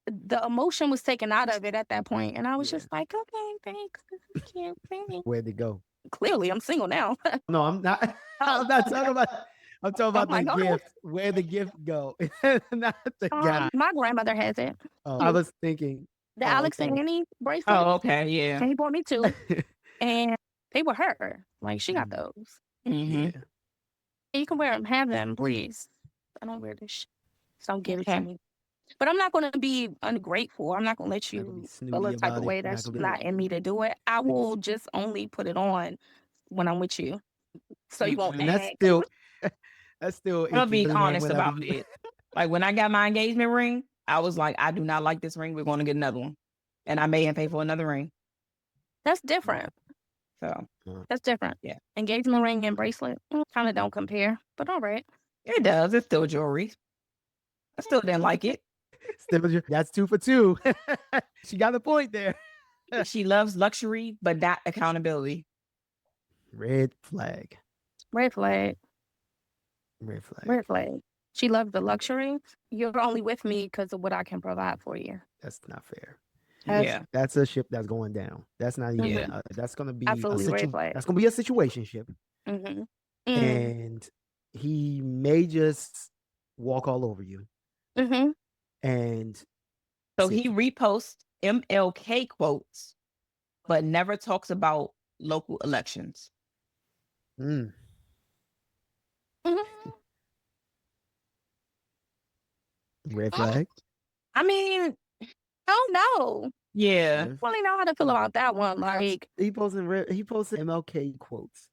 The emotion was taken out of it at that point, and I was just like, okay, thanks. Where'd it go? Clearly, I'm single now. No, I'm not. I'm not talking about. I'm talking about the gift. Where'd the gift go? Not the guy. My grandmother has it. I was thinking the Alex and Annie bracelet. Oh, okay, yeah. And he bought me two, and they were her. Like she got those. Yeah. You can wear them. Have them, please. I don't wear this shit. So don't give it to me. But I'm not going to be ungrateful. I'm not going to let you feel a type of way that's not in me to do it. I will just only put it on when I'm with you. So you won't ask. That's still. I'm gonna be honest about it. Like when I got my engagement ring, I was like, I do not like this ring. We're going to get another one. And I made him pay for another ring. That's different. So that's different. Yeah. Engagement ring and bracelet kind of don't compare, but all right. It does. It's still jewelry. I still didn't like it. That's 2 for 2. She got the point there. She loves luxury, but not accountability. Red flag. Red flag. Red flag. Red flag. She loves the luxury. You're only with me because of what I can provide for you. That's not fair. That's a ship that's going down. That's not even. That's going to be absolutely red flag. That's going to be a situationship. And he may just walk all over you. And so he reposts MLK quotes, but never talks about local elections. Red flag. I mean, I don't know. Yeah. I don't really know how to feel about that one. Like he posted MLK quotes.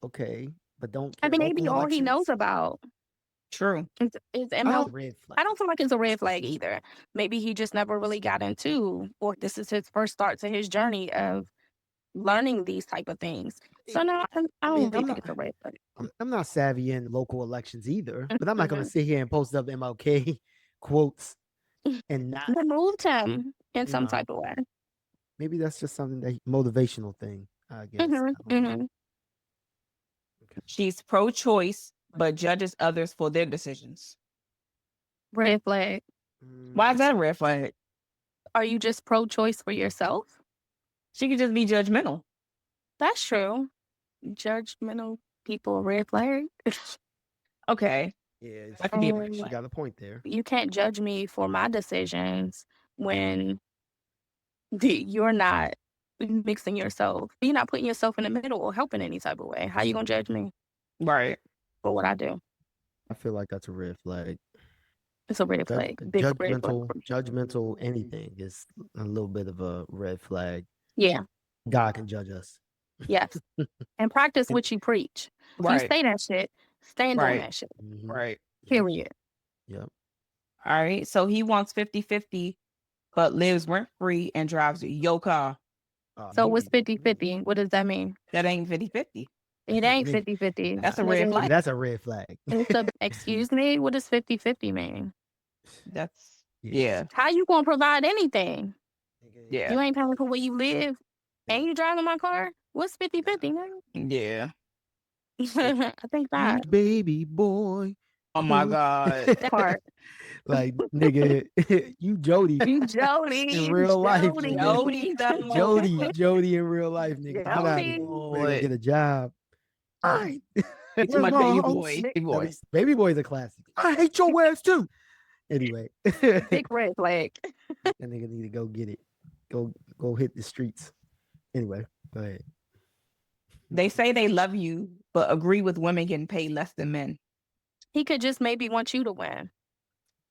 Okay, but don't care I mean, about maybe the all he knows elections. about True. is ML. Red flag. I don't feel like it's a red flag either. Maybe he just never really got into, or this is his first start to his journey of learning these type of things. So no, I don't think it's a red flag. I'm not savvy in local elections either, but I'm not going Mhm. to sit here and post up MLK quotes and not. Removed him in some know, type of way. Maybe that's just something that motivational thing, I guess. Mhm, I don't know. mhm. She's pro-choice, but judges others for their decisions. Red flag. Why is that a red flag? Are you just pro-choice for yourself? She could just be judgmental. That's true. Judgmental people, red flag. Okay. Yeah, That could be a red she flag. got a point there. You can't judge me for my decisions when you're not mixing yourself. You're not putting yourself in the middle or helping any type of way. How you gonna judge me Right. for what I do? I feel like that's a red flag. It's a red flag. Big red flag. Judgmental anything is a little bit of a red flag. Yeah. God can judge us. Yes. And practice what you preach. If you say that shit, stand on that shit. Mhm. Right. Period. Yep. All right. So he wants 50-50, but lives rent-free and drives your car. So what's 50-50? What does that mean? That ain't 50-50. It ain't 50-50. That's a red flag. That's a red flag. Excuse me? What does 50-50 mean? That's, yeah. How you gonna provide anything? Yeah. You ain't paying for where you live and you driving my car? What's 50-50, man? Yeah. I think that. Baby boy. Oh my God. That part. Like, nigga, you Jody. You Jody. In real life. Jody. Jody in real life, nigga. Better get a job. All right. Too much baby boy. Baby boy. Baby boy's a classic. I hate your ass too. Anyway. Big red flag. That nigga need to go get it. Go hit the streets. Anyway, go ahead. They say they love you, but agree with women getting paid less than men. He could just maybe want you to win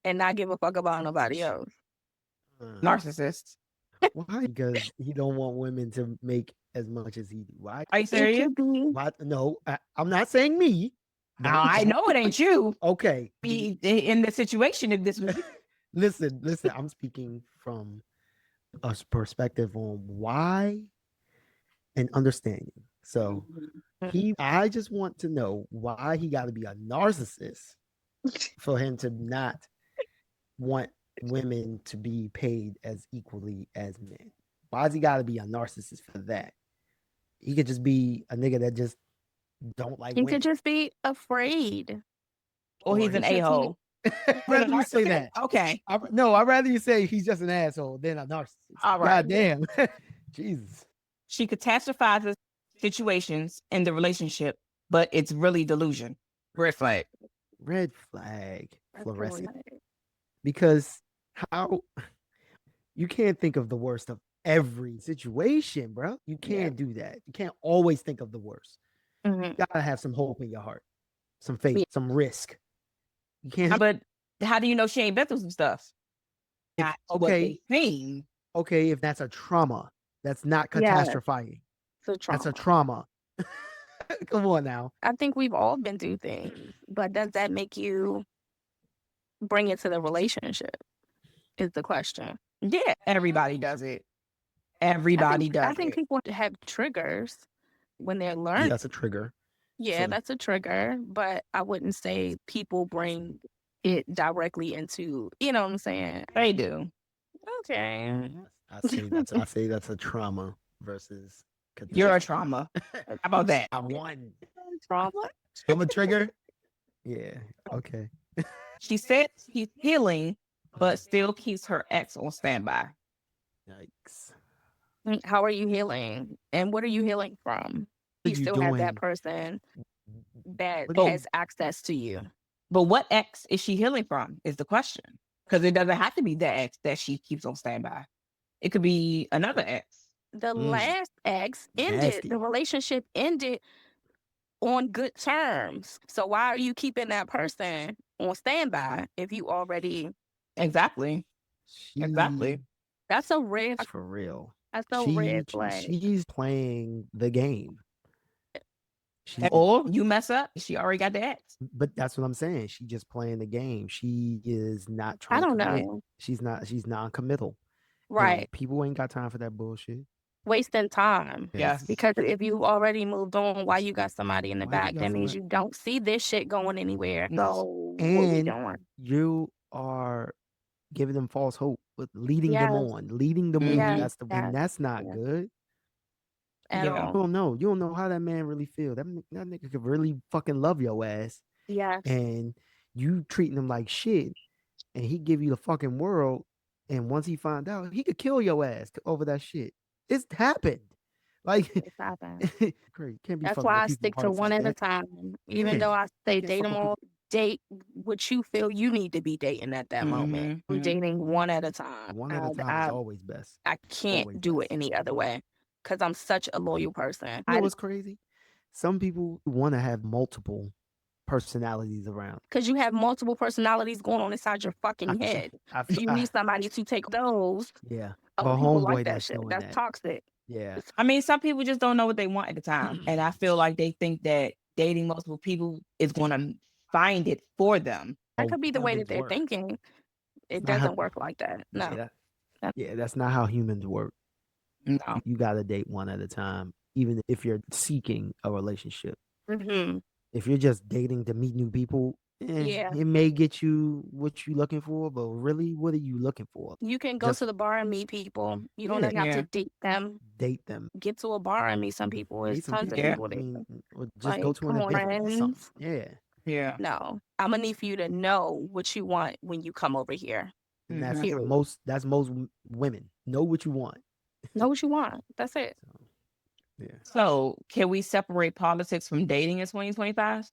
and not give a fuck about nobody else. Narcissist. Why? Because he don't want women to make as much as he do. Why? Are you serious? What? No, I'm not saying me. I know it ain't you. Okay. Be in the situation if this was. Listen. I'm speaking from a perspective on why and understanding. So I just want to know why he got to be a narcissist for him to not want women to be paid as equally as men. Why has he got to be a narcissist for that? He could just be a nigga that just don't like women. He could just be afraid. Or he's an a-hole. I'd rather you say that. Okay. I'd rather you say he's just an asshole than a narcissist. All right. God damn. Jesus. She catastrophizes situations in the relationship, but it's really delusion. Red flag. Red flag. Fluorescent. Because how you can't think of the worst of every situation, bro. You can't do that. You can't always think of the worst. You gotta have some hope in your heart, some faith, some risk. You can't. But how do you know she ain't been through some stuff? Okay, if that's a trauma, that's not catastrophizing. That's a trauma. Come on now. I think we've all been through things, but does that make you bring it to the relationship? Is the question. Yeah, everybody does it. Everybody does it. I think people have triggers when they're learning. That's a trigger. Yeah, that's a trigger, but I wouldn't say people bring it directly into, you know what I'm saying? They do. Okay. I say that's a trauma versus. You're a trauma. How about that? I'm one. Trauma? I'm a trigger. Yeah. Okay. She said she's healing, but still keeps her ex on standby. Yikes. How are you healing? And what are you healing from? You still have that person that has access to you. But what ex is she healing from is the question. Because it doesn't have to be that ex that she keeps on standby. It could be another ex. The last ex ended, the relationship ended on good terms. So why are you keeping that person on standby if you already... Exactly. That's a red. For real. That's a red flag. She's playing the game. Or you mess up, she already got the X. But that's what I'm saying. She just playing the game. She is not trying. I don't know. She's non-committal. Right. And people ain't got time for that bullshit. Wasting time. Yes. Because if you've already moved on, why you got somebody in the back? That means you don't see this shit going anywhere. So what we doing? You are giving them false hope, but leading them on. That's not good. At all. You don't know how that man really feel. That nigga could really fucking love your ass. Yes. And you treating him like shit, and he give you the fucking world. And once he find out, he could kill your ass over that shit. It's happened. Like it's happened. Crazy. Can't be. That's why I stick to one at a time. Even though I say date them all, date what you feel you need to be dating at that moment. I'm dating one at a time. One at a time is always best. I can't do it any other way because I'm such a loyal person. You know what's crazy? Some people want to have multiple personalities around. Because you have multiple personalities going on inside your fucking head. You need somebody to take those. Yeah. But people like that shit. That's toxic. Yeah. I mean, some people just don't know what they want at the time. And I feel like they think that dating multiple people is going to find it for them. That could be the way that they're thinking. It doesn't work like that. No. That's not how humans work. No. You got to date one at a time, even if you're seeking a relationship. Mm-hmm. If you're just dating to meet new people, it may get you what you're looking for, but really, what are you looking for? You can go to the bar and meet people. You don't have to date them. Get to a bar and meet some people. There's tons of people there. Just go to an event. Yeah. No, I'm gonna need for you to know what you want when you come over here. And that's most women. Know what you want. Know what you want. That's it. So, can we separate politics from dating in 2025?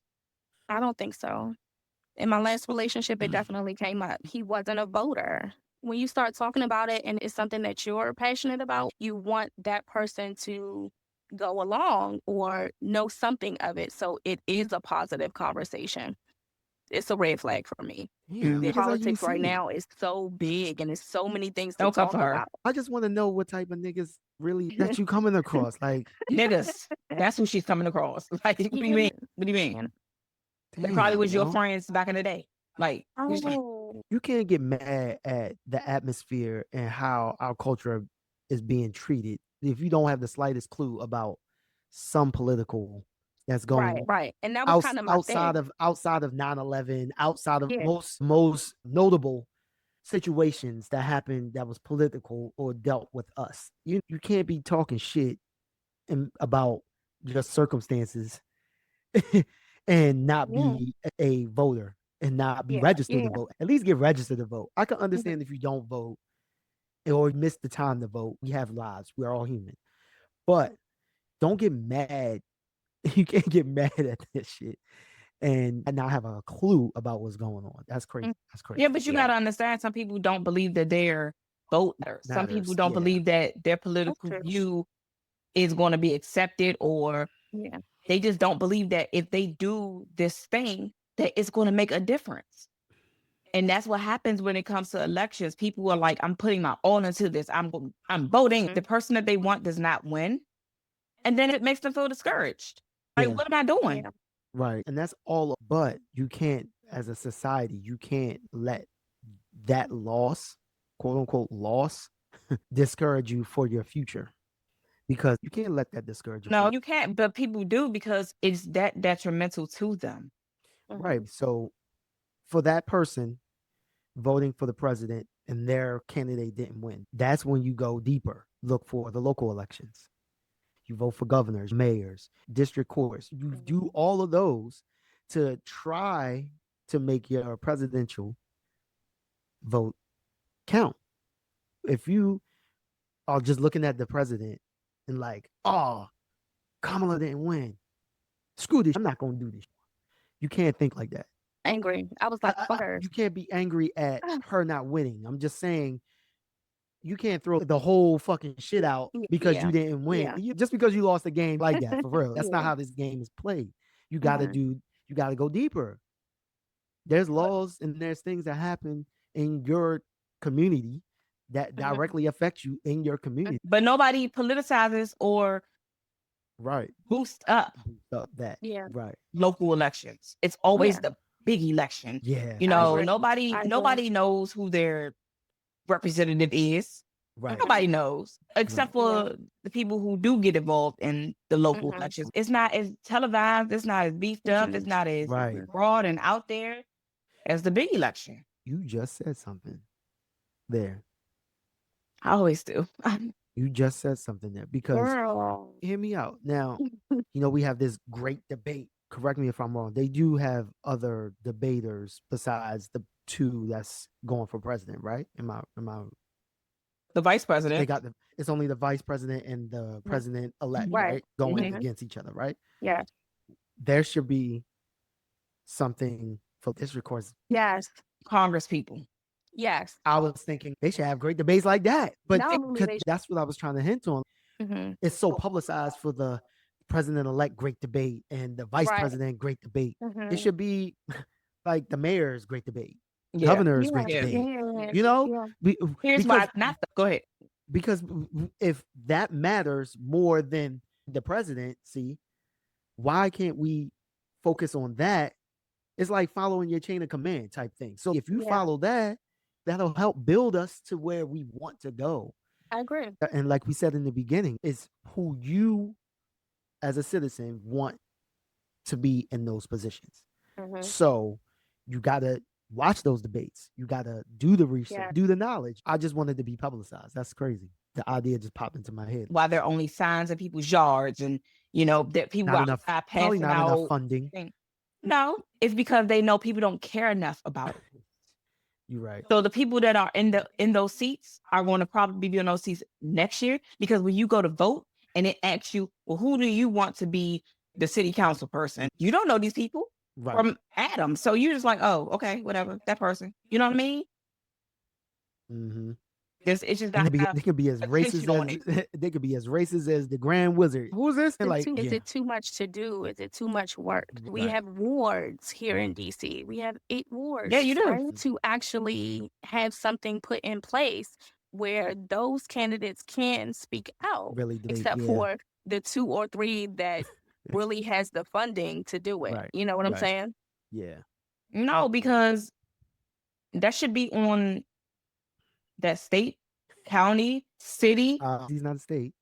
I don't think so. In my last relationship, it definitely came up. He wasn't a voter. When you start talking about it and it's something that you're passionate about, you want that person to go along or know something of it. So it is a positive conversation. It's a red flag for me. The politics right now is so big and there's so many things to talk about. I just want to know what type of niggas really that you coming across. Like niggas. That's who she's coming across. Like, what do you mean? What do you mean? It probably was your friends back in the day. Like, you can't get mad at the atmosphere and how our culture is being treated if you don't have the slightest clue about some political that's going right. And that was kind of my outside thing. outside of 9/11, outside of most notable situations that happened that was political or dealt with us. You can't be talking shit about just circumstances and not be a voter and not be registered to vote. At least get registered to vote. I can understand if you don't vote or miss the time to vote. We have lives. We're all human. But don't get mad. You can't get mad at this shit and not have a clue about what's going on. That's crazy. That's crazy. Yeah, but you got to understand, some people don't believe that their vote matters. Some people don't believe that their political view is going to be accepted, or they just don't believe that if they do this thing, that it's going to make a difference. And that's what happens when it comes to elections. People are like, I'm putting my all into this. I'm voting. The person that they want does not win. And then it makes them feel discouraged. Like, what am I doing? Right. And that's all. But you can't, as a society, you can't let that loss, quote unquote loss, discourage you for your future. Because you can't let that discourage you. No, you can't. But people do, because it's that detrimental to them. Right. So for that person voting for the president and their candidate didn't win, that's when you go deeper. Look for the local elections. You vote for governors, mayors, district courts. You do all of those to try to make your presidential vote count. If you are just looking at the president and like, oh, Kamala didn't win, screw this, I'm not going to do this. You can't think like that. Angry. I was like, fuck her. You can't be angry at her not winning. I'm just saying, you can't throw the whole fucking shit out because you didn't win. Just because you lost a game like that, for real. That's not how this game is played. You got to go deeper. There's laws and there's things that happen in your community that directly affects you in your community. But nobody politicizes or boost up that. Yeah. Right. Local elections. It's always the big election. Yeah. You know, nobody knows who their representative is. Right. Nobody knows except for the people who do get involved in the local elections. It's not as televised. It's not as beefed up. It's not as broad and out there as the big election. You just said something there. I always do. You just said something there because hear me out. Now, we have this great debate. Correct me if I'm wrong. They do have other debaters besides the two that's going for president, right? Am I the vice president? They got it's only the vice president and the president elect, right? Going against each other, right? Yeah. There should be something for district courts. Yes. Congress people. Yes. I was thinking they should have great debates like that. But that's what I was trying to hint on. It's so publicized for the president-elect great debate and the vice president great debate. It should be like the mayor's great debate. Governor's great debate. Here's why not. Go ahead. Because if that matters more than the presidency, why can't we focus on that? It's like following your chain of command type thing. So if you follow that, that'll help build us to where we want to go. I agree. And like we said in the beginning, it's who you as a citizen want to be in those positions. So you got to watch those debates. You got to do the research, do the knowledge. I just wanted to be publicized. That's crazy. The idea just popped into my head. Why there are only signs in people's yards and, that people not enough, probably not out enough funding. No, it's because they know people don't care enough about it. You're right. So the people that are in those seats are going to probably be in those seats next year, because when you go to vote and it asks you, well, who do you want to be the city council person? You don't know these people from Adam. So you're just like, oh, okay, whatever, that person. You know what I mean? Mm-hmm. It's just they could be as racist as they could be as racist as the Grand Wizard. Who's this? Is it too much to do? Is it too much work? We have wards here in DC. We have 8 wards. Yeah, you do. Right? To actually have something put in place where those candidates can speak out. Really, except for the 2 or 3 that really has the funding to do it. You know what I'm saying? Yeah. No, because that should be on that state, county, city. He's not a state.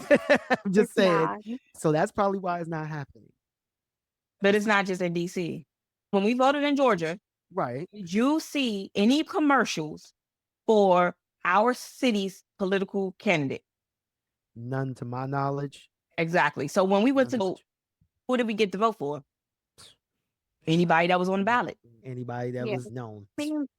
I'm just saying. So that's probably why it's not happening. But it's not just in DC. When we voted in Georgia, did you see any commercials for our city's political candidate? None to my knowledge. Exactly. So when we went to vote, who did we get to vote for? Anybody that was on the ballot. Anybody that was known.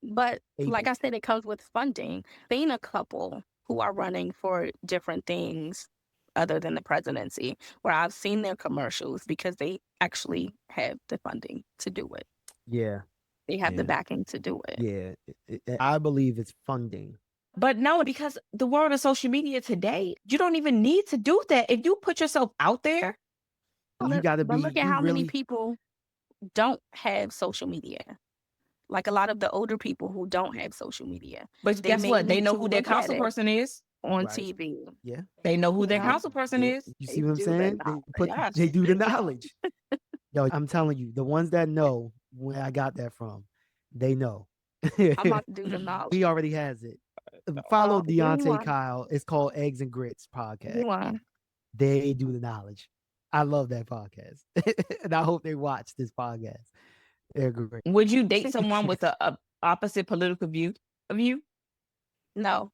But like I said, it comes with funding. Seen a couple who are running for different things other than the presidency, where I've seen their commercials because they actually have the funding to do it. Yeah. They have the backing to do it. Yeah. I believe it's funding. But no, because the world of social media today, you don't even need to do that. If you put yourself out there, you got to be. But look at how many people don't have social media. Like a lot of the older people who don't have social media. But guess what? They know who their council person is on TV. Yeah. They know who their council person is. You see what I'm saying? They do the knowledge. Yo, I'm telling you, the ones that know where I got that from, they know. I'm about to do the knowledge. He already has it. Follow Deontay Kyle. It's called Eggs and Grits podcast. They do the knowledge. I love that podcast. And I hope they watch this podcast. They're great. Would you date someone with a opposite political view of you? No.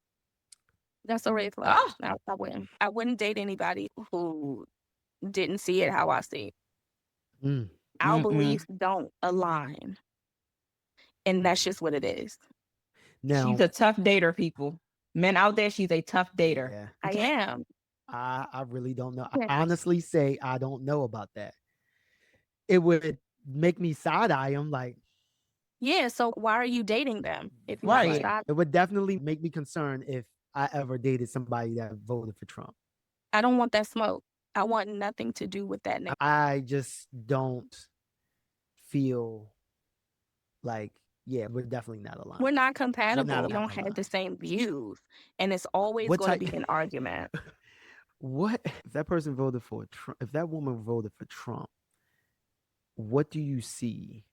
That's a red flag. No, I wouldn't. I wouldn't date anybody who didn't see it how I see it. Our beliefs don't align. And that's just what it is. Now, she's a tough dater, people. Men out there, she's a tough dater. Yeah. I am. I really don't know. I honestly say I don't know about that. It would make me side-eye him like. Yeah, so why are you dating them? If you it would definitely make me concerned if I ever dated somebody that voted for Trump. I don't want that smoke. I want nothing to do with that. I just don't feel like Yeah, we're definitely not aligned. We're not compatible. We don't have the same views. And it's always going to be an argument. What if that person voted for Trump? If that woman voted for Trump, what do you see?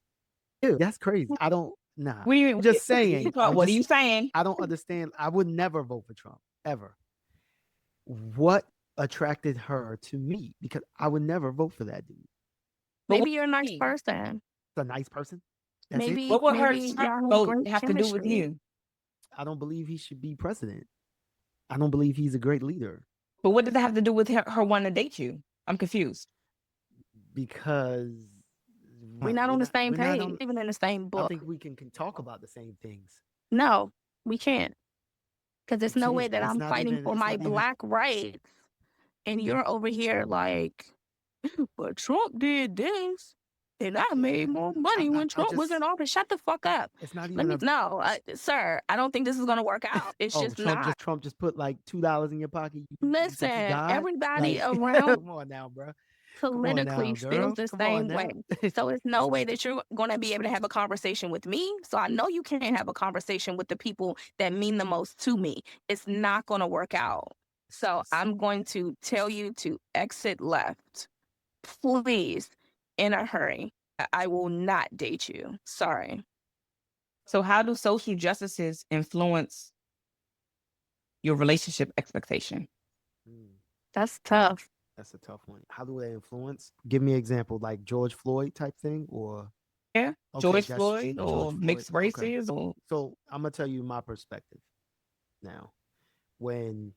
Ew, that's crazy. I don't. Nah. I'm just saying. What are you saying? I don't understand. I would never vote for Trump ever. What attracted her to me? Because I would never vote for that dude. Maybe you're a nice person. A nice person. That's maybe. What would her vote have to do with you? I don't believe he should be president. I don't believe he's a great leader. But what does that have to do with her wanting to date you? I'm confused. Because we're not on the same page, even in the same book. I think we can talk about the same things. No, we can't. Because there's no way that I'm fighting for my Black rights and you're over here like, but Trump did this. And I made more money when Trump was in office. Shut the fuck up. It's not even sir, I don't think this is going to work out. It's just not. Trump just put like $2 in your pocket. Listen, everybody around come on now, bro. Politically feels the same way. So it's no way that you're going to be able to have a conversation with me. So I know you can't have a conversation with the people that mean the most to me. It's not going to work out. So I'm going to tell you to exit left. Please. In a hurry. I will not date you. Sorry. So how do social justices influence your relationship expectation? That's tough. That's a tough one. How do they influence? Give me an example, like George Floyd type thing, or George Floyd or mixed races. Okay. So I'm gonna tell you my perspective now. When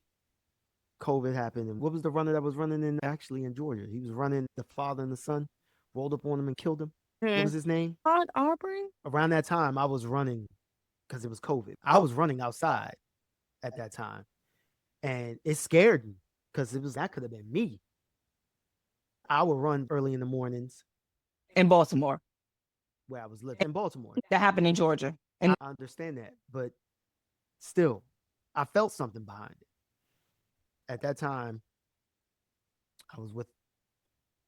COVID happened, and what was the runner that was running in Georgia? He was running, the father and the son rolled up on him and killed him. What was his name? Ahmaud Arbery. Around that time, I was running because it was COVID. I was running outside at that time, and it scared me because that could have been me. I would run early in the mornings in Baltimore, where I was living in Baltimore. That happened in Georgia, and I understand that, but still, I felt something behind it. At that time, I was with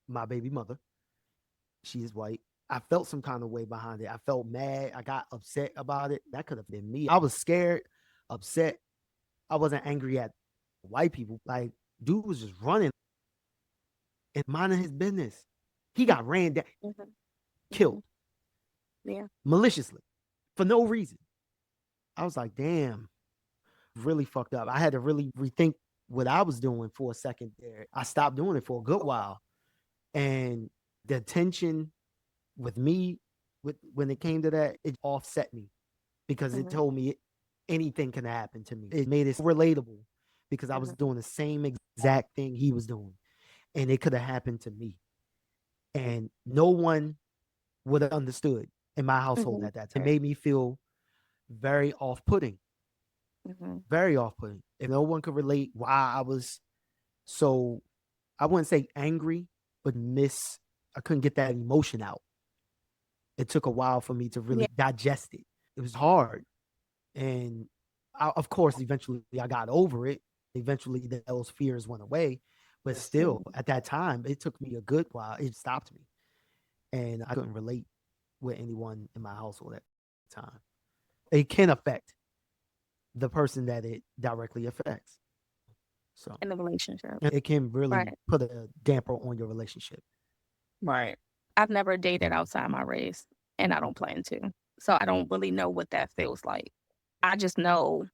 my baby mother. She is white. I felt some kind of way behind it. I felt mad. I got upset about it. That could have been me. I was scared, upset. I wasn't angry at white people. Like, dude was just running and minding his business. He got ran down, killed. Yeah. Maliciously, for no reason. I was like, damn, really fucked up. I had to really rethink what I was doing for a second there. I stopped doing it for a good while. And the tension with me, when it came to that, it offset me because it told me anything can happen to me. It made it relatable because I was doing the same exact thing he was doing, and it could have happened to me. And no one would have understood in my household at that time. It made me feel very off-putting. Very off-putting. If no one could relate why I was so, I wouldn't say angry, but I couldn't get that emotion out. It took a while for me to really digest it. It was hard. And of course, eventually I got over it. Eventually those fears went away. But still, at that time, it took me a good while. It stopped me. And I couldn't relate with anyone in my household at the time. It can affect the person that it directly affects. So in the relationship, it can really put a damper on your relationship. Right. I've never dated outside my race, and I don't plan to. So I don't really know what that feels like. I just know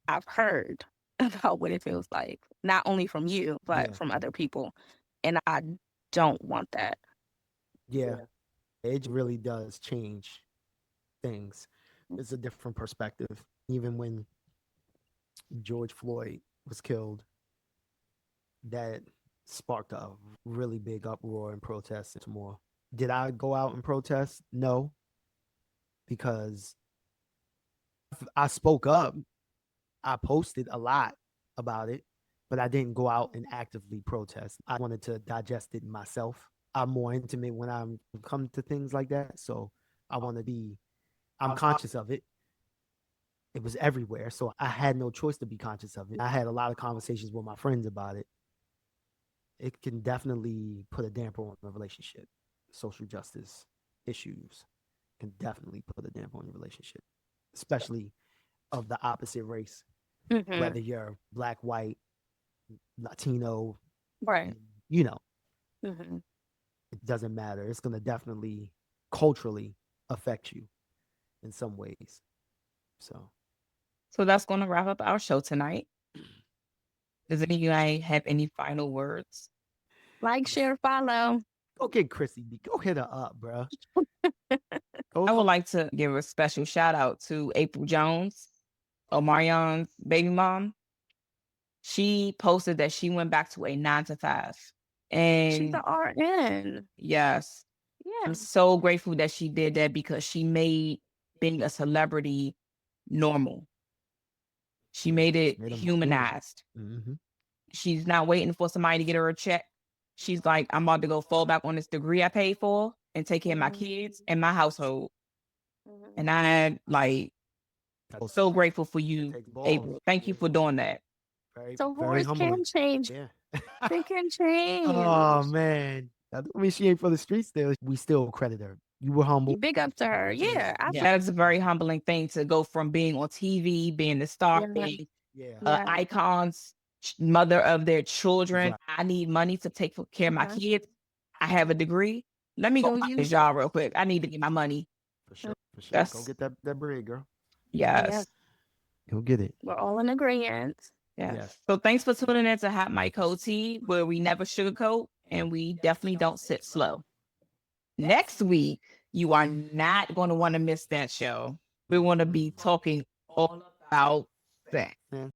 I've heard about what it feels like, not only from you, but from other people. And I don't want that. Yeah. It really does change things. It's a different perspective. Even when George Floyd was killed, that sparked a really big uproar and protests more. Did I go out and protest? No, because I spoke up. I posted a lot about it, but I didn't go out and actively protest. I wanted to digest it myself. I'm more intimate when I come to things like that. So I'm conscious of it. It was everywhere. So I had no choice to be conscious of it. I had a lot of conversations with my friends about it. It can definitely put a damper on the relationship, social justice issues. can definitely put a damper on your relationship, especially of the opposite race, whether you're black, white, Latino, right? You know, it doesn't matter. It's going to definitely culturally affect you in some ways. So that's going to wrap up our show tonight. Does any of you have any final words? Like, share, follow. Go get Chrissy. Go hit her up, bro. I would like to give a special shout out to April Jones, Omarion's baby mom. She posted that she went back to a 9 to 5. And she's an RN. Yes. Yeah. I'm so grateful that she did that because she made being a celebrity normal. She made it humanized. She's not waiting for somebody to get her a check. She's like, I'm about to go fall back on this degree I paid for and take care of my kids and my household. And I'm like, so grateful for you, April. Thank you for doing that. So voice can change. Yeah. They can change. Oh, man. I mean, she ain't for the streets still. We still credit her. You were humble. Big up to her. Yeah. That is a very humbling thing to go from being on TV, being the star, being icons, mother of their children. Right. I need money to take care of my kids. I have a degree. Let me go use this job real quick. I need to get my money. For sure. Go get that bread, girl. Yes. Go get it. We're all in agreement. Yes. So thanks for tuning in to Hot Mic OT, where we never sugarcoat and we definitely don't sit slow. Next week, you are not going to want to miss that show. We're going to be talking all about sex.